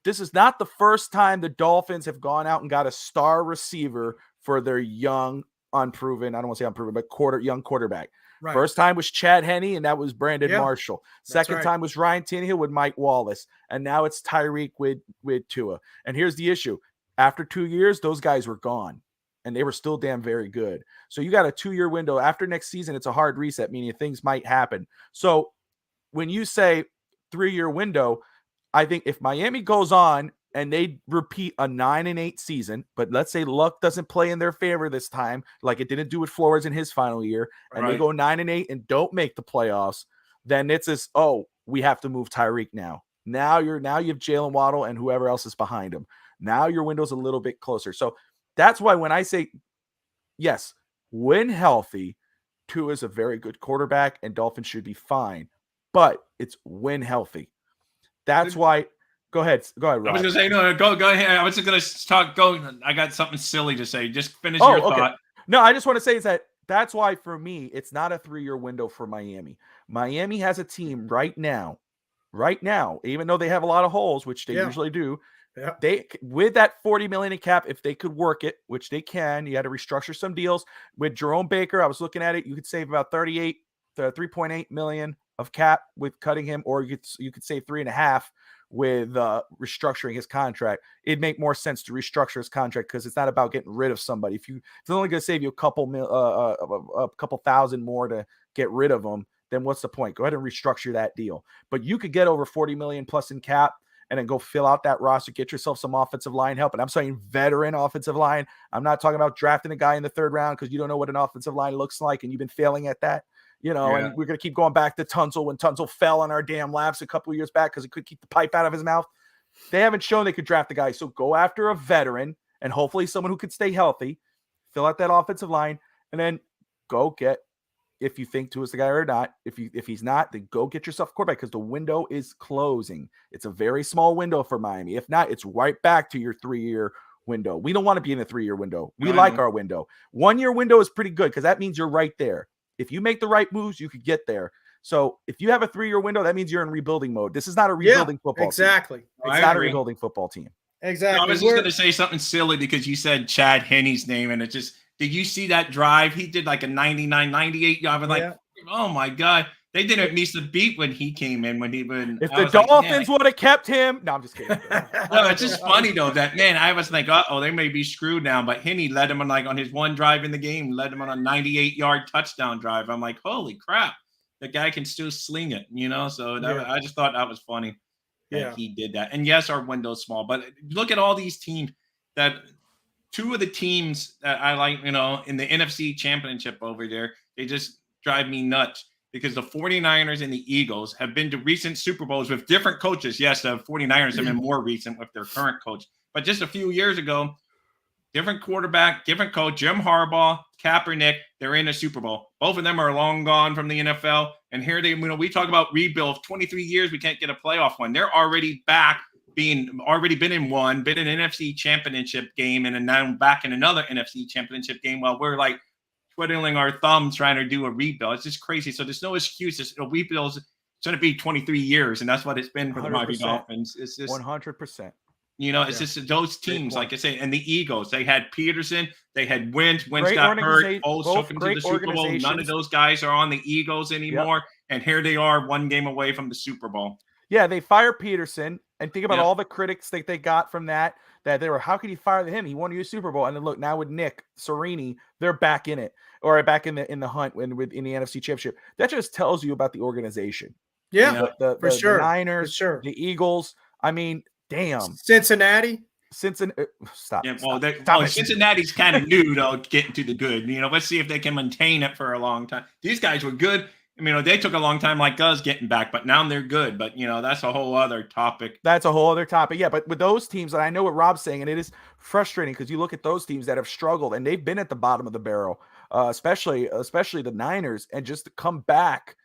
This is not the first time the Dolphins have gone out and got a star receiver for their young, unproven, I don't want to say unproven, but young quarterback. Right. First time was Chad Henne, and that was Brandon Marshall. Second right. time was Ryan Tannehill with Mike Wallace, and now it's Tyreek with Tua. And here's the issue. After 2 years, those guys were gone, and they were still damn very good. So you got a 2-year window. After next season, it's a hard reset, meaning things might happen. So when you say 3-year window, I think if Miami goes on and they repeat a 9-8 season, but let's say luck doesn't play in their favor this time, like it didn't do with Flores in his final year, and they go 9-8 and don't make the playoffs, then it's this, we have to move Tyreek now. Now you have Jalen Waddle and whoever else is behind him. Now your window's a little bit closer. So that's why when I say, yes, when healthy, Tua is a very good quarterback and Dolphins should be fine, but it's when healthy. That's why. Go ahead, Rob. I was going to say, no, go ahead. I was just going to talk. I got something silly to say. Just finish your thought. No, I just want to say is that's why for me, it's not a 3-year window for Miami. Miami has a team right now, even though they have a lot of holes, which they usually do. Yeah. They, with that $40 million in cap, if they could work it, which they can, you had to restructure some deals with Jerome Baker. I was looking at it. You could save about $3.8 million of cap with cutting him, or you could save 3.5 with restructuring his contract. It'd make more sense to restructure his contract because it's not about getting rid of somebody. If it's only going to save you a couple thousand more to get rid of them, then what's the point? Go ahead and restructure that deal. But you could get over $40 million plus in cap and then go fill out that roster, get yourself some offensive line help. And I'm saying veteran offensive line. I'm not talking about drafting a guy in the 3rd round because you don't know what an offensive line looks like and you've been failing at that. And we're going to keep going back to Tunsil when Tunsil fell on our damn laps a couple of years back because he could keep the pipe out of his mouth. They haven't shown they could draft a guy. So go after a veteran and hopefully someone who could stay healthy, fill out that offensive line, and then go get if you think Tua's the guy or not. If he's not, then go get yourself a quarterback because the window is closing. It's a very small window for Miami. If not, it's right back to your 3-year window. We don't want to be in the 3-year window. We like our window. 1-year window is pretty good because that means you're right there. If you make the right moves, you could get there. So if you have a 3-year window, that means you're in rebuilding mode. This is not a rebuilding football exactly. team. It's not a rebuilding football team. Exactly. I was just going to say something silly because you said Chad Henne's name, and it just, did you see that drive? He did like a 99, 98 yard. I was like, oh my God. They didn't miss a beat when he came in. If the Dolphins would have kept him. No, I'm just kidding. No, it's just funny though that, man, I was like, oh, they may be screwed now. But Henne led him on his one drive in the game, led him on a 98-yard touchdown drive. I'm like, holy crap, the guy can still sling it, So I just thought that was funny that he did that. And yes, our window's small, but look at all these teams that. 2 of the teams that I like, in the NFC Championship over there, they just drive me nuts because the 49ers and the Eagles have been to recent Super Bowls with different coaches. Yes, the 49ers have been more recent with their current coach, but just a few years ago, different quarterback, different coach, Jim Harbaugh, Kaepernick, they're in a Super Bowl. Both of them are long gone from the NFL. And here we talk about rebuild, 23 years, we can't get a playoff one. They're already back. Already been in an NFC Championship game, and now back in another NFC Championship game while we're like twiddling our thumbs trying to do a rebuild. It's just crazy. So there's no excuses. A rebuild is going to be 23 years, and that's what it's been for the Miami Dolphins. It's just 100%. It's just those teams, like I say, and the Eagles. They had Peterson, they had Wentz. Wentz got hurt. Both took him to the Super Bowl. None of those guys are on the Eagles anymore, and here they are, 1 game away from the Super Bowl. Yeah, they fired Peterson. And think about all the critics that they got from that they were, how could you fire him? He won you a Super Bowl. And then look, now with Nick Sirianni, they're back in it, or back in the hunt in the NFC Championship. That just tells you about the organization. Yeah, for sure. The Niners, for sure. The Eagles. I mean, damn. Cincinnati. Stop. Yeah, well, Cincinnati's kind of new though, getting to the good. Let's see if they can maintain it for a long time. These guys were good. They took a long time like us getting back, but now they're good. But, that's a whole other topic. Yeah, but with those teams, and I know what Rob's saying, and it is frustrating because you look at those teams that have struggled, and they've been at the bottom of the barrel, especially the Niners, and just to come back,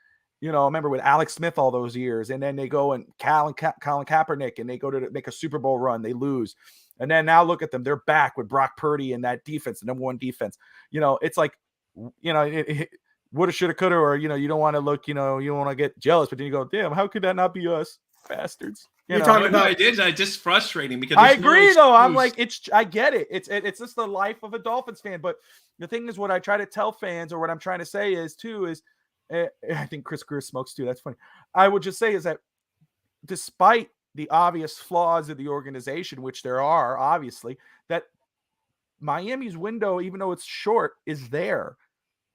I remember with Alex Smith all those years, and then they go and Colin Kaepernick, and they go to make a Super Bowl run, they lose. And then now look at them, they're back with Brock Purdy and that defense, the number 1 defense. It's like, woulda, shoulda, coulda, or you don't want to look, you don't want to get jealous, but then you go, damn, how could that not be us, bastards? You're talking about it's just frustrating because I agree though. I'm like, I get it. It's just the life of a Dolphins fan. But the thing is, what I try to tell fans, or what I'm trying to say is I think Chris Grier smokes too. That's funny. I would just say is that despite the obvious flaws of the organization, which there are obviously, that Miami's window, even though it's short, is there.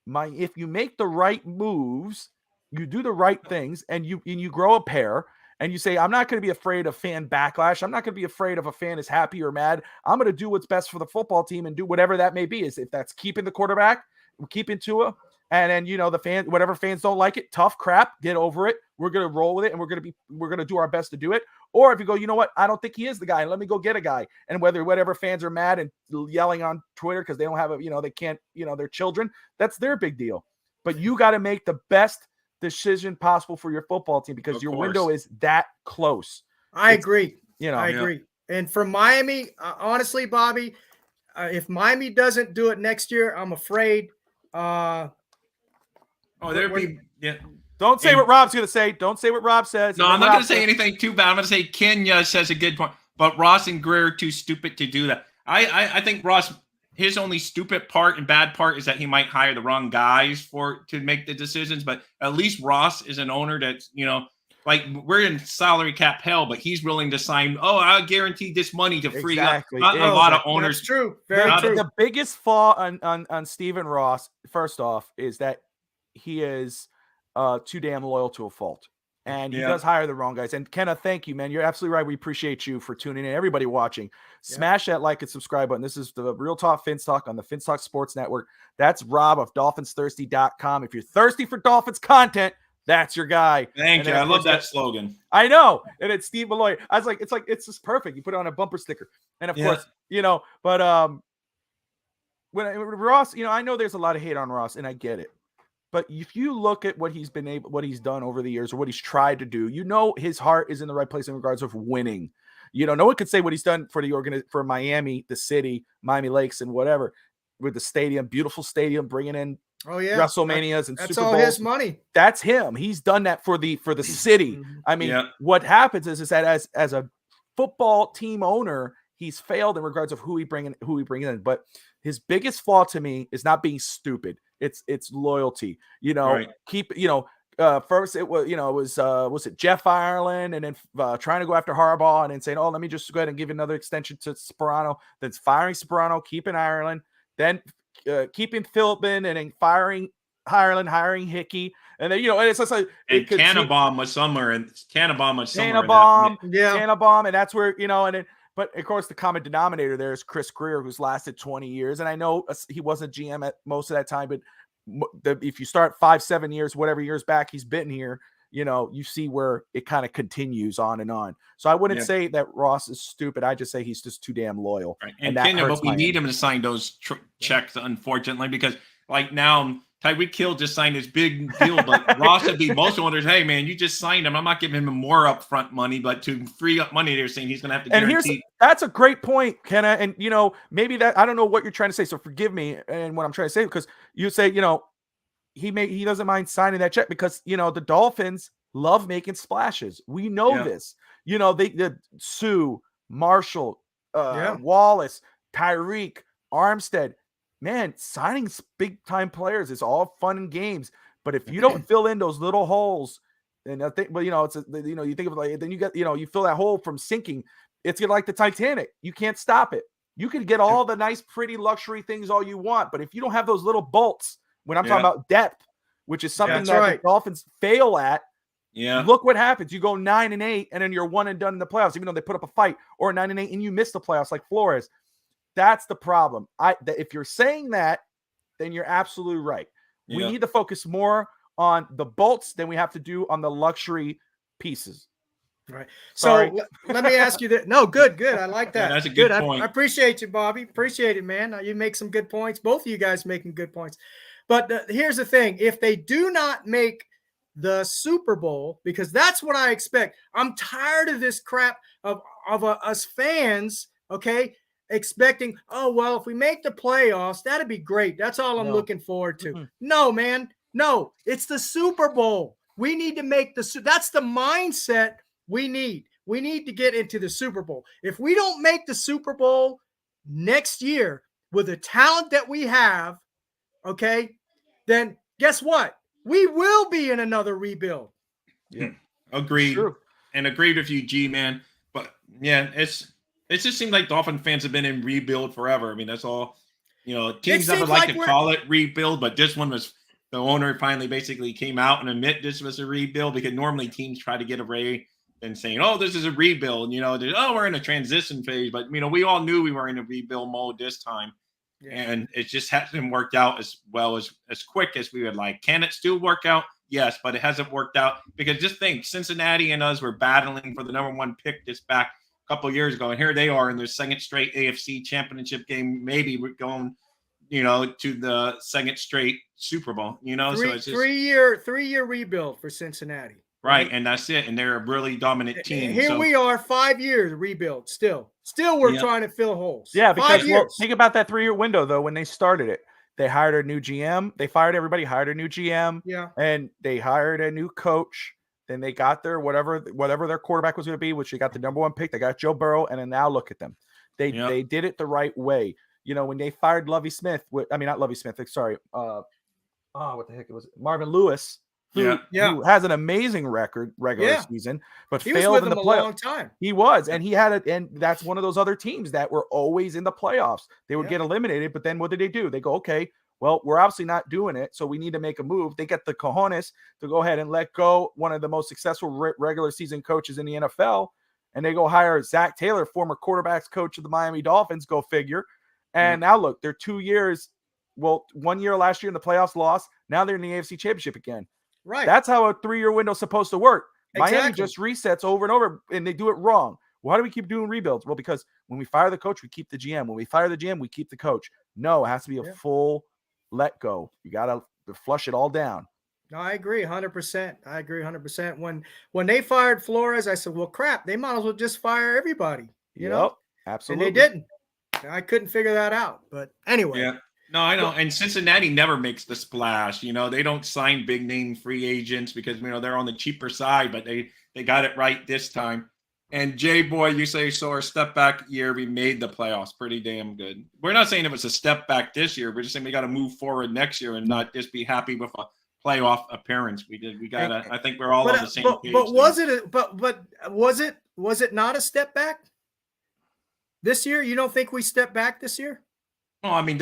If you make the right moves, you do the right things, and you grow a pair, and you say, I'm not going to be afraid of fan backlash. I'm not going to be afraid if a fan is happy or mad. I'm going to do what's best for the football team and do whatever that may be. If that's keeping the quarterback, keeping Tua, and then the whatever fans don't like it, tough crap, get over it. We're going to roll with it, and we're going to do our best to do it. Or if you go, you know what, I don't think he is the guy. Let me go get a guy. And whatever fans are mad and yelling on Twitter because they don't have they can't, their children, that's their big deal. But you got to make the best decision possible for your football team because your window is that close. I agree. I agree. And for Miami, honestly, Bobby, if Miami doesn't do it next year, I'm afraid. Don't say what Rob's going to say. Don't say what Rob says. No, I'm not going to say anything too bad. I'm going to say Kenya says a good point, but Ross and Grier are too stupid to do that. I think Ross, his only stupid part and bad part is that he might hire the wrong guys to make the decisions. But at least Ross is an owner that's, like we're in salary cap hell, but he's willing to sign. Oh, I'll guarantee this money to free up. Not a lot of owners. That's true. Very true. The biggest flaw on Stephen Ross, first off, is that he is too damn loyal to a fault. And he does hire the wrong guys. And Kenna, thank you, man. You're absolutely right. We appreciate you for tuning in. Everybody watching, smash that like and subscribe button. This is the Real Talk Fins Talk on the Fins Talk Sports Network. That's Rob of DolphinsThirsty.com. If you're thirsty for Dolphins content, that's your guy. Thank you. I love that slogan. I know. And it's Steve Malloy. I was like, it's just perfect. You put it on a bumper sticker. And of course, but when Ross, I know there's a lot of hate on Ross, and I get it. But if you look at what he's done over the years, or what he's tried to do, his heart is in the right place in regards of winning. No one could say what he's done for for Miami, the city, Miami Lakes, and whatever, with the stadium, beautiful stadium, bringing in WrestleManias and that's Super all Bowls. his money. That's him. He's done that for the city. I mean, what happens is that as a football team owner, he's failed in regards of who he brings in. But his biggest flaw to me is not being stupid. It's loyalty. First it was it Jeff Ireland, and then trying to go after Harbaugh, and then saying, oh, let me just go ahead and give another extension to Sperano. Then firing Sperano, keeping Ireland, then keeping Philbin, and then firing Ireland, hiring Hickey, and then and it's just like Tannenbaum was somewhere, and Tannenbaum, and that's where and then. But of course, the common denominator there is Chris Grier, who's lasted 20 years, and I know he wasn't GM at most of that time, but if you start 5-7 years, whatever years back he's been here, you see where it kind of continues on and on. So I wouldn't say that Ross is stupid. I just say he's just too damn loyal. Right. And but we need him to sign those checks, unfortunately, because like now Tyreek Hill just signed this big deal, but Ross would be most owners. Hey man, you just signed him. I'm not giving him more upfront money, but to free up money, they're saying he's going to have to guarantee. That's a great point, Kenna. And maybe that, I don't know what you're trying to say, so forgive me. And what I'm trying to say, because you say, he doesn't mind signing that check because the Dolphins love making splashes. We know this. They Sue, Marshall, Wallace, Tyreek, Armstead. Man, signing big time players is all fun and games, but if you don't fill in those little holes, and I think, it's you think of it like, then you get you fill that hole from sinking. It's like the Titanic. You can't stop it. You can get all the nice, pretty luxury things all you want, but if you don't have those little bolts, when I'm talking about depth, which is something the Dolphins fail at. Yeah. Look what happens. You go 9-8, and then you're one and done in the playoffs, even though they put up a fight, or 9-8, and you miss the playoffs like Flores. That's the problem. If you're saying that, then you're absolutely right. We need to focus more on the bolts than we have to do on the luxury pieces. Right. So let me ask you that. No, good. I like that. Yeah, that's a good point. I appreciate you, Bobby. Appreciate it, man. You make some good points. Both of you guys making good points. But here's the thing. If they do not make the Super Bowl, because that's what I expect. I'm tired of this crap of us fans, okay, expecting, oh, well, if we make the playoffs, that'd be great. That's all I'm looking forward to. Mm-hmm. No, man. No, it's the Super Bowl. We need to make that's the mindset we need. We need to get into the Super Bowl. If we don't make the Super Bowl next year with the talent that we have, okay, then guess what? We will be in another rebuild. Yeah, agreed. And agreed with you, G-Man. But, yeah, it just seems like Dolphin fans have been in rebuild forever. I mean, that's all. Teams never like to call it rebuild, but this one was the owner finally basically came out and admit this was a rebuild, because normally teams try to get away and saying, oh, this is a rebuild. We're in a transition phase. But, we all knew we were in a rebuild mode this time. Yeah. And it just hasn't worked out as well as quick as we would like. Can it still work out? Yes, but it hasn't worked out because just think, Cincinnati and us were battling for the number one pick this back a couple of years ago, and here they are in their second straight AFC championship game. Maybe we're going, to the second straight Super Bowl. So it's just 3-year rebuild for Cincinnati. Right, and that's it. And they're a really dominant team. Here we are, 5 years rebuild. Still we're trying to fill holes. Yeah, because think about that 3-year window though. When they started it, they hired a new GM. They fired everybody, hired a new GM. Yeah, and they hired a new coach. Then they got their whatever their quarterback was going to be, which they got the number one pick. They got Joe Burrow, and then now look at them. They did it the right way. When they fired Lovie Smith, not Lovie Smith. Sorry, what the heck was it? Marvin Lewis. Who has an amazing record regular season, but he failed in the playoffs. A long time. He was, and he had it, and that's one of those other teams that were always in the playoffs. They would get eliminated, but then what did they do? They go, okay, well, we're obviously not doing it, so we need to make a move. They get the cojones to go ahead and let go one of the most successful regular season coaches in the NFL, and they go hire Zach Taylor, former quarterbacks coach of the Miami Dolphins. Go figure. And now look, they're 2 years. Well, 1 year last year in the playoffs, lost. Now they're in the AFC Championship again. Right. That's how a 3-year window is supposed to work. Exactly. Miami just resets over and over, and they do it wrong. Why do we keep doing rebuilds? Well, because when we fire the coach, we keep the GM. When we fire the GM, we keep the coach. No, it has to be a full let go. You got to flush it all down. No, I agree 100%. I agree 100%. When they fired Flores, I said, well, crap, they might as well just fire everybody, you know? Absolutely. And they didn't. I couldn't figure that out. But anyway. Yeah. No, I know. And Cincinnati never makes the splash. You know, they don't sign big name free agents because, you know, they're on the cheaper side, but they got it right this time. And Jay Boy, you say, so our step back year, we made the playoffs. Pretty damn good. We're not saying it was a step back this year. We're just saying we got to move forward next year and not just be happy with a playoff appearance. We got to, I think we're all on the same page. But was it not a step back this year? You don't think we stepped back this year? Oh, I mean,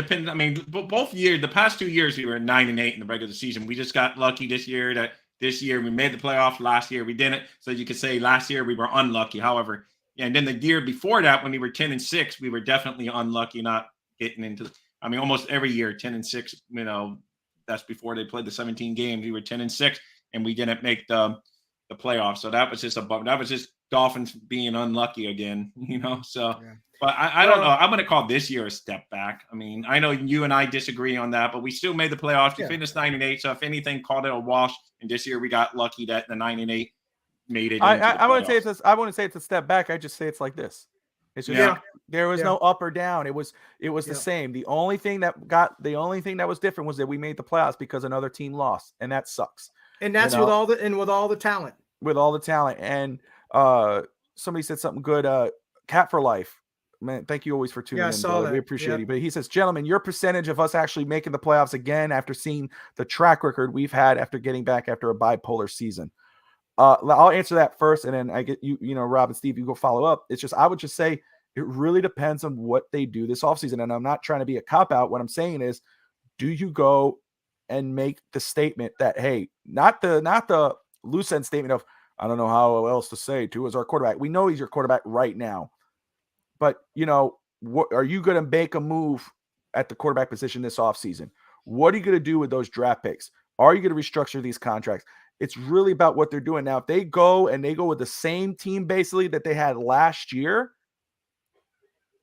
both years, the past 2 years, we were 9-8 in the regular season. We just got lucky this year that this year we made the playoffs. Last year we didn't. So you could say last year we were unlucky. However, and then the year before that, when we were 10-6, we were definitely unlucky not getting into. I mean, almost every year 10-6. You know, that's before they played the 17 games. We were 10-6, and we didn't make the playoffs. So that was just a bummer. That was just Dolphins being unlucky again. You know, so. Yeah. But I don't know. I'm going to call this year a step back. I mean, I know you and I disagree on that, but we still made the playoffs. We finished 9-8. So if anything, called it a wash. And this year we got lucky that the 9-8 made it. I wouldn't say it's a step back. I just say it's like this. It's just there was no up or down. It was the same. The only thing that was different was that we made the playoffs because another team lost, and that sucks. And that's with all the talent. With all the talent. And somebody said something good. Cat for life. Man, thank you always for tuning in. Brother. We appreciate you. But he says, gentlemen, your percentage of us actually making the playoffs again after seeing the track record we've had after getting back after a bipolar season. I'll answer that first, and then I get you know, Rob and Steve, you go follow up. It's just, I would just say it really depends on what they do this offseason. And I'm not trying to be a cop-out. What I'm saying is, do you go and make the statement that, hey, not the loose end statement of, I don't know how else to say, Tua's our quarterback. We know he's your quarterback right now. But, you know, what are you going to make a move at the quarterback position this offseason? What are you going to do with those draft picks? Are you going to restructure these contracts? It's really about what they're doing. Now, if they go with the same team basically that they had last year,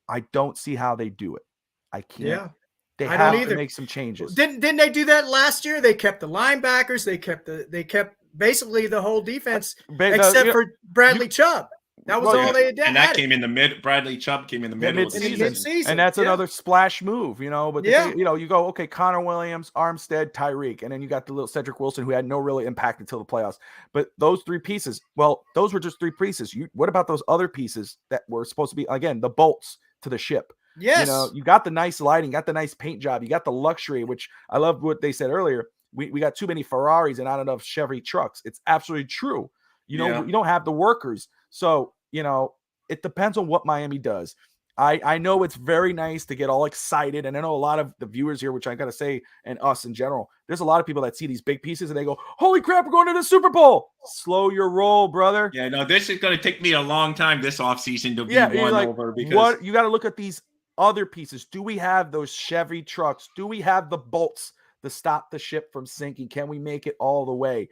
I don't see how they do it. I can't. Yeah. They have to make some changes. Didn't they do that last year? They kept the linebackers. They kept basically the whole defense except for Bradley Chubb. That was all they had done. And that came in the mid. Bradley Chubb came in the middle of the season. And that's another splash move, you know. But you know, you go, okay, Connor Williams, Armstead, Tyreek, and then you got the little Cedric Wilson who had no real impact until the playoffs. But those three pieces, well, those were just three pieces. What about those other pieces that were supposed to be, again, the bolts to the ship? Yes. You know, you got the nice lighting, got the nice paint job, you got the luxury, which I love what they said earlier. We got too many Ferraris and not enough Chevy trucks. It's absolutely true. You know, you don't have the workers. So, you know, it depends on what Miami does. I know it's very nice to get all excited. And I know a lot of the viewers here, which I got to say, and us in general, there's a lot of people that see these big pieces and they go, holy crap, we're going to the Super Bowl. Slow your roll, brother. Yeah, no, this is going to take me a long time this offseason to be won over. Because you got to look at these other pieces. Do we have those Chevy trucks? Do we have the bolts to stop the ship from sinking? Can we make it all the way?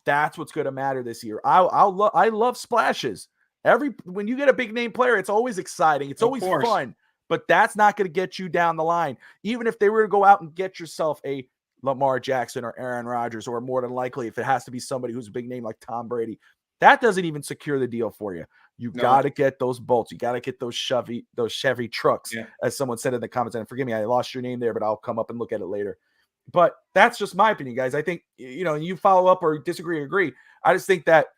That's what's going to matter this year. I love splashes. When you get a big name player, it's always exciting. It's always fun, but that's not going to get you down the line. Even if they were to go out and get yourself a Lamar Jackson or Aaron Rodgers, or more than likely, if it has to be somebody who's a big name like Tom Brady, that doesn't even secure the deal for you. You got to get those bolts. You got to get those Chevy trucks, as someone said in the comments. And forgive me, I lost your name there, but I'll come up and look at it later. But that's just my opinion, guys. I think, you know, you follow up or disagree or agree. I just think that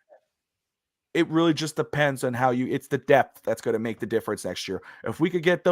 it really just depends on it's the depth that's going to make the difference next year. If we could get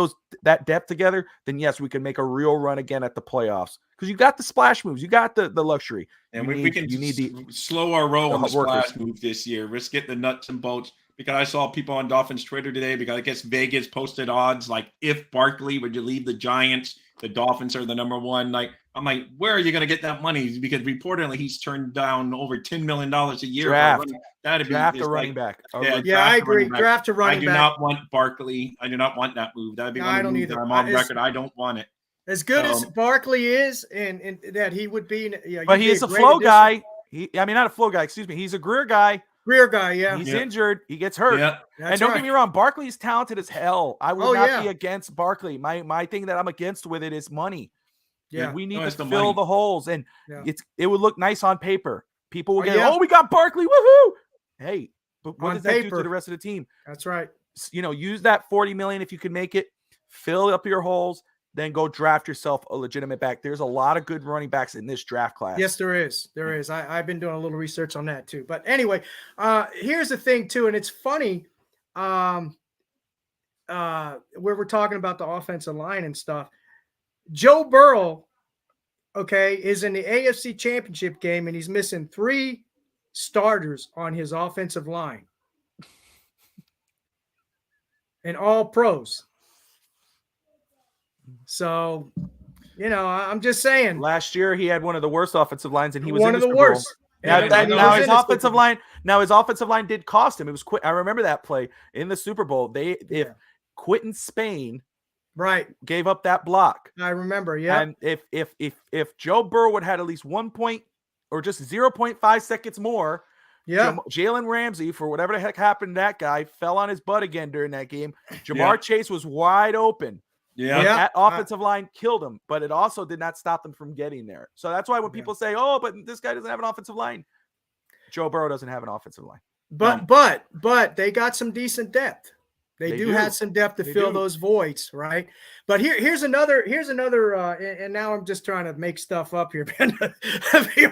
that depth together, then yes, we can make a real run again at the playoffs. Because you got the splash moves, you got the luxury. And we can slow our roll on the splash move this year. Let's get the nuts and bolts. Because I saw people on Dolphins Twitter today, because I guess Vegas posted odds like, if Barkley would you leave the Giants, the Dolphins are the number one. Like, I'm like, where are you going to get that money? Because reportedly he's turned down over $10 million a year. Draft a running back. Yeah, I agree. Draft a running back. I do not want Barkley. I do not want that move. That'd be one of the moves that I'm on record. I don't want it. As good as Barkley is, and that he would be, but he is a flow guy. Not a flow guy. Excuse me. He's a Grier guy. Yeah. He's injured. He gets hurt. Yeah. And don't get me wrong, Barkley's talented as hell. I would not be against Barkley. My thing that I'm against with it is money. Yeah. We need No, it's to the fill money. the holes, and Yeah. it would look nice on paper. People will Oh, get, yeah. oh, we got Barkley, woohoo! Hey, but what On does that do paper. to the rest of the team? That's right. Use that $40 million if you can make it, fill up your holes, then go draft yourself a legitimate back. There's a lot of good running backs in this draft class. Yes, there is. There is. I've been doing a little research on that too. But anyway, here's the thing too, and it's funny. Where we're talking about the offensive line and stuff. Joe Burrow, okay, is in the AFC Championship game, and he's missing 3 starters on his offensive line. And all pros. So, I'm just saying. Last year, he had one of the worst offensive lines, and he was One in of the the Super Bowl. worst. Now his offensive line. Now his offensive line did cost him. It was quick. I remember that play in the Super Bowl. If Quentin Spain gave up that block. I remember. Yeah. And if Joe Burrow would have had at least 1 point or just 0.5 seconds more. Yeah. Jalen Ramsey, for whatever the heck happened to that guy, fell on his butt again during that game. Jamar Chase was wide open. Yeah. That offensive line killed him, but it also did not stop them from getting there. So that's why when people say, oh, but this guy doesn't have an offensive line, Joe Burrow doesn't have an offensive line. But they got some decent depth. They do have some depth to fill those voids, right? But here's another, and now I'm just trying to make stuff up here.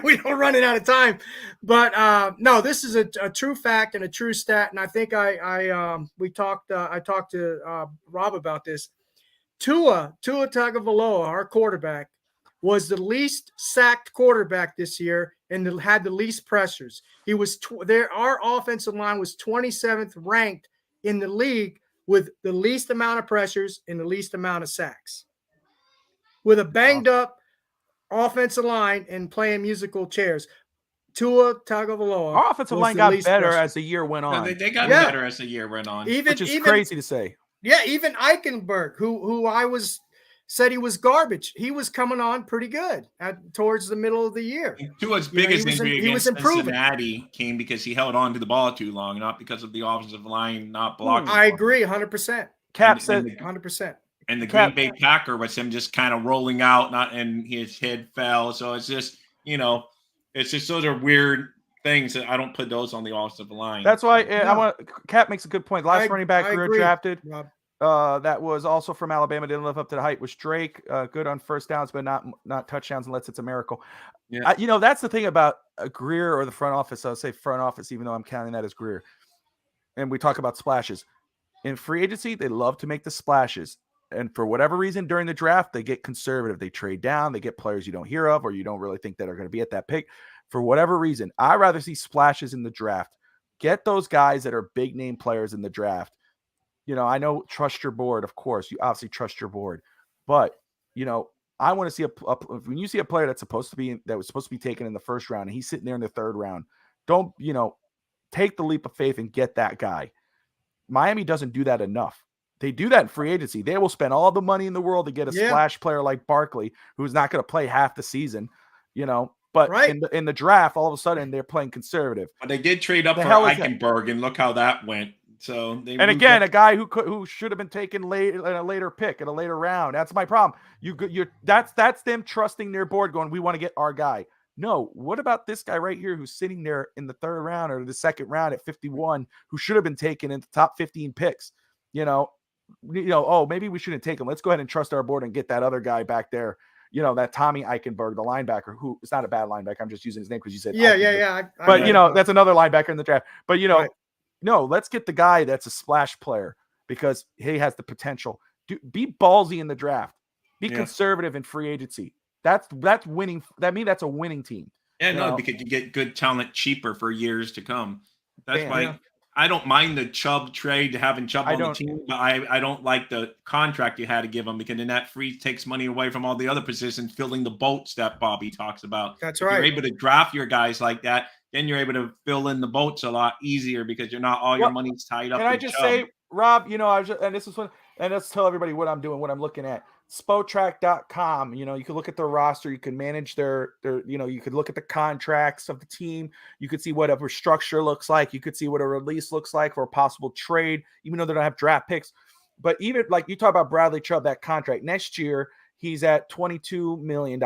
We don't run it out of time. But no, this is a true fact and a true stat. And I think I talked to Rob about this. Tua Tagovailoa, our quarterback, was the least sacked quarterback this year and had the least pressures. He was our offensive line was 27th ranked in the league with the least amount of pressures and the least amount of sacks. With a banged up offensive line and playing musical chairs, Tua Tagovailoa. Our offensive line got better as the year went on. No, they got better as the year went on. Which is crazy to say. Yeah, even Eichenberg, who I said he was garbage. He was coming on pretty good towards the middle of the year. Tua's biggest injury against Cincinnati came because he held on to the ball too long, not because of the offensive line not blocking. I agree 100%. Cap said 100%. And the Green Bay Packer was him just kind of rolling out, and his head fell. So it's just, it's just those are weird things that I don't put those on the offensive line. That's why Cap makes a good point. Last running back Grier drafted. That was also from Alabama. Didn't live up to the hype. Was Drake. Good on first downs, but not touchdowns unless it's a miracle. Yeah. That's the thing about Grier or the front office. I'll say front office, even though I'm counting that as Grier. And we talk about splashes. In free agency, they love to make the splashes. And for whatever reason, during the draft, they get conservative. They trade down. They get players you don't hear of or you don't really think that are going to be at that pick. For whatever reason, I'd rather see splashes in the draft. Get those guys that are big name players in the draft. I know trust your board, of course. You obviously trust your board. But, I want to see when you see a player that was supposed to be taken in the first round and he's sitting there in the third round, don't, take the leap of faith and get that guy. Miami doesn't do that enough. They do that in free agency. They will spend all the money in the world to get a splash player like Barkley, who's not going to play half the season, But in the draft, all of a sudden, they're playing conservative. But they did trade up for Eichenberg, and look how that went. So a guy who should have been taken late in a later pick in a later round. That's my problem. That's them trusting their board, going, we want to get our guy. No, what about this guy right here who's sitting there in the third round or the second round at 51, who should have been taken in the top 15 picks? Oh, maybe we shouldn't take him. Let's go ahead and trust our board and get that other guy back there. That Tommy Eichenberg, the linebacker, who is not a bad linebacker. I'm just using his name because you said Eichenberg. But that's another linebacker in the draft. But no, let's get the guy that's a splash player because he has the potential. Be ballsy in the draft. Be conservative in free agency. That's winning. That means that's a winning team. Yeah, because you get good talent cheaper for years to come. That's why I don't mind the Chubb trade, having Chubb on the team, but I don't like the contract you had to give him because then that takes money away from all the other positions, filling the boats that Bobby talks about. That's right. If you're able to draft your guys like that, then you're able to fill in the boats a lot easier because you're not all your money's tied up. Can I just say, Rob, let's tell everybody what I'm doing, what I'm looking at. Spotrac.com, you can look at their roster, you can manage their you could look at the contracts of the team, you could see what a restructure looks like, you could see what a release looks like for a possible trade, even though they don't have draft picks. But even like you talk about Bradley Chubb, that contract next year, he's at $22 million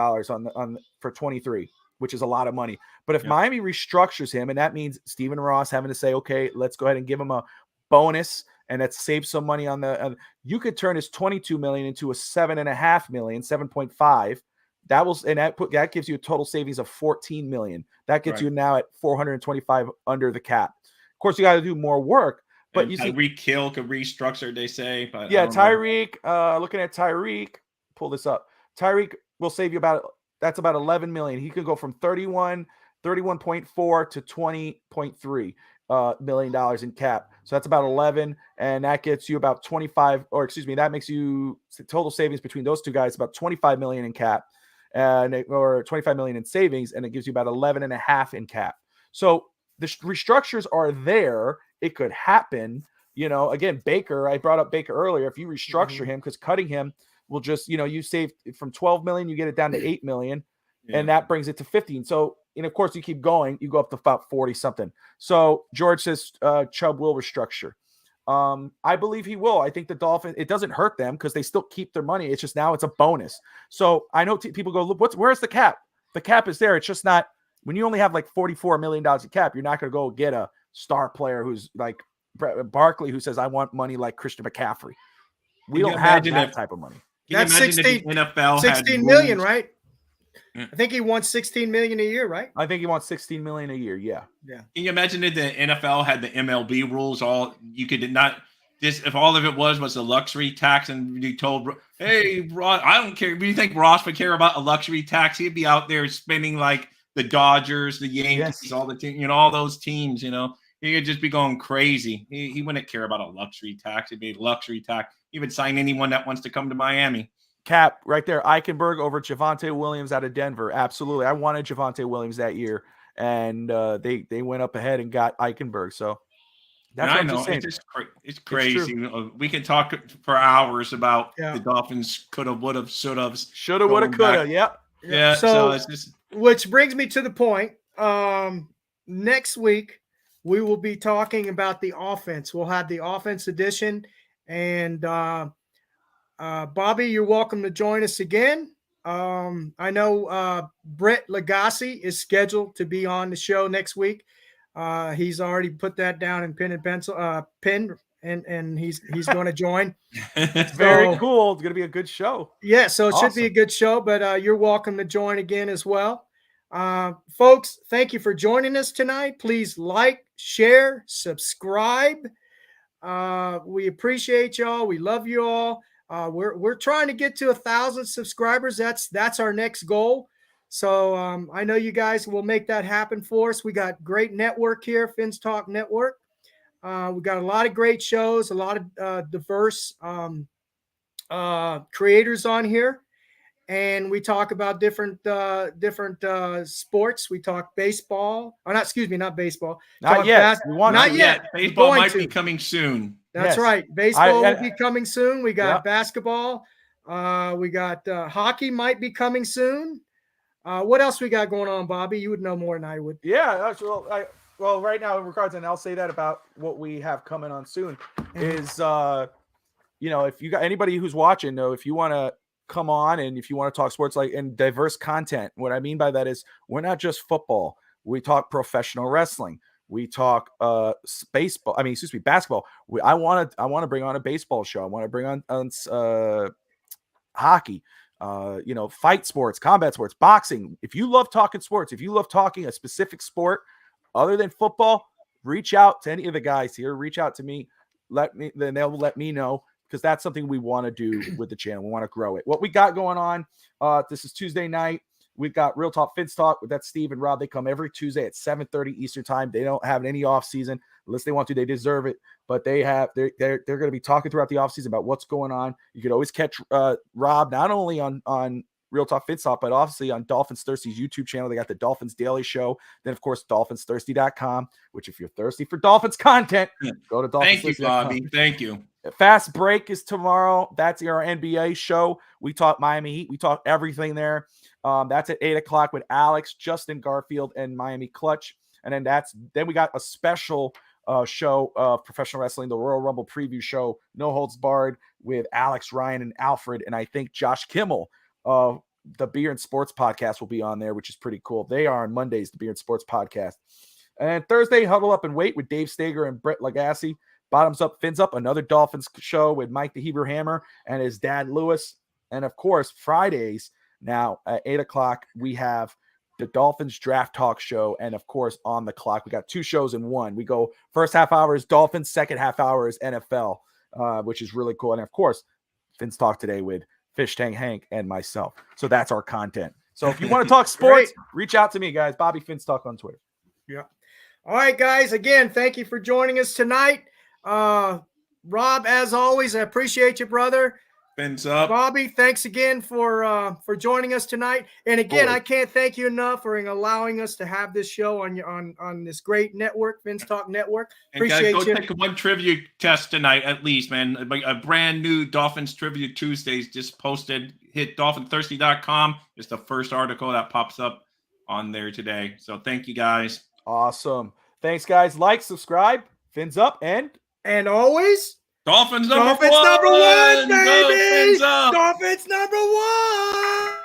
for 23, which is a lot of money. But if Miami restructures him, and that means Stephen Ross having to say, okay, let's go ahead and give him a bonus, and let's save some money on you could turn his 22 million into a 7.5 million, 7.5. That gives you a total savings of 14 million. That gets you now at 425 under the cap. Of course, you got to do more work. But and you see, Tyreek Hill could restructure, they say. But Tyreek. Looking at Tyreek, pull this up. Tyreek will save you about 11 million. He could go from 31.4 to 20.3 $1 million in cap. So that's about 11, and that gets you about 25, or excuse me, that makes you total savings between those two guys about 25 million in cap, or 25 million in savings, and it gives you about 11.5 in cap. So the restructures are there. It could happen. Again, Baker, I brought up Baker earlier. If you restructure him, because cutting him will just, you save from 12 million, you get it down to 8 million, and that brings it to 15. So, and of course, you keep going, you go up to about 40 something. So George says Chubb will restructure. I believe he will. I think the Dolphins, it doesn't hurt them because they still keep their money. It's just now it's a bonus. So I know people go, look, where's the cap? The cap is there. It's just not, when you only have like $44 million in cap, you're not going to go get a star player who's like Barkley, who says, I want money like Christian McCaffrey. We don't have that type of money. That's 16 NFL 16 million, right? I think he wants 16 million a year, right? I think he wants 16 million a year. Yeah. Can you imagine if the NFL had the MLB rules? If all of it was a luxury tax, and you told, hey, Ross, I don't care. Do you think Ross would care about a luxury tax? He'd be out there spending like the Dodgers, the Yankees, all the teams, all those teams. He could just be going crazy. He wouldn't care about a luxury tax. It'd be a luxury tax. He would sign anyone that wants to come to Miami. Cap right there, Eichenberg over Javonte Williams out of Denver. Absolutely. I wanted Javonte Williams that year, and they went up ahead and got Eichenberg. So that's what I'm just saying. It's crazy. We can talk for hours about the Dolphins coulda, woulda, shoulda, woulda, coulda. Yeah. So it's just, which brings me to the point. Next week we will be talking about the offense. We'll have the offense edition, and Bobby, you're welcome to join us again. I know Brett Lagasse is scheduled to be on the show next week. He's already put that down in pen and pencil, and he's going to join. Very cool. It's going to be a good show. Yeah, so it should be a good show, but you're welcome to join again as well. Folks, thank you for joining us tonight. Please like, share, subscribe. We appreciate y'all. We love you all. We're trying to get to 1,000 subscribers. That's our next goal. So I know you guys will make that happen for us. We got great network here, Fins Talk Network. We got a lot of great shows, a lot of diverse creators on here, and we talk about different sports. We talk baseball. Oh, not baseball. Not yet. Not yet. Baseball might be coming soon. That's right. Baseball will be coming soon. We got basketball. We got hockey might be coming soon. What else we got going on, Bobby? You would know more than I would. Yeah. Well, right now in regards, and I'll say that about what we have coming on soon is, if you got anybody who's watching, though, if you want to come on and if you want to talk sports and diverse content, what I mean by that is we're not just football. We talk professional wrestling. We talk basketball. I want to bring on a baseball show. I want to bring on hockey, fight sports, combat sports, boxing. If you love talking sports, if you love talking a specific sport other than football, reach out to any of the guys here. Reach out to me. Then they'll let me know, because that's something we want to do with the channel. We want to grow it. What we got going on, this is Tuesday night. We've got Real Talk Fins Talk. That's Steve and Rob. They come every Tuesday at 7:30 Eastern time. They don't have any off season unless they want to. They deserve it, but they're going to be talking throughout the off season about what's going on. You could always catch Rob not only on Real Talk Fins Talk, but obviously on Dolphins Thirsty's YouTube channel. They got the Dolphins Daily Show. Then, of course, DolphinsThirsty.com, which if you're thirsty for Dolphins content, go to Dolphins. Thank you, Bobby. Thank you. Fast Break is tomorrow. That's our NBA show. We talk Miami Heat. We talk everything there. That's at 8:00 with Alex, Justin Garfield, and Miami Clutch. And then we got a special show of professional wrestling, the Royal Rumble preview show, No Holds Barred, with Alex, Ryan, and Alfred, and I think Josh Kimmel. the Beer and Sports podcast will be on there, which is pretty cool. They are on Mondays, the Beer and Sports podcast. And Thursday, Huddle Up and Wait with Dave Stager and Brett Lagasse. Bottoms Up, Fins Up, another Dolphins show with Mike the Hebrew Hammer and his dad, Lewis. And, of course, Fridays now at 8 o'clock, we have the Dolphins Draft Talk show. And, of course, On the Clock. We got 2 shows in one. We go first half hour is Dolphins, second half hour is NFL, which is really cool. And, of course, Fins Talk today with Fish Tank Hank and myself. So that's our content. So if you want to talk sports, reach out to me, guys. Bobby Fins Talk on Twitter. Yeah. All right, guys. Again, thank you for joining us tonight. Rob, as always, I appreciate you, brother. Fins up. Bobby, thanks again for joining us tonight. And again, I can't thank you enough for allowing us to have this show on this great network, Fins Talk Network. Appreciate go you. take one trivia test tonight, at least, man. A brand new Dolphins Trivia Tuesdays just posted. Hit dolphinthirsty.com. It's the first article that pops up on there today. So thank you, guys. Awesome. Thanks, guys. Like, subscribe, Fins up, and always, Dolphins number Dolphins one, number one, baby. Dolphins up. Dolphins number one.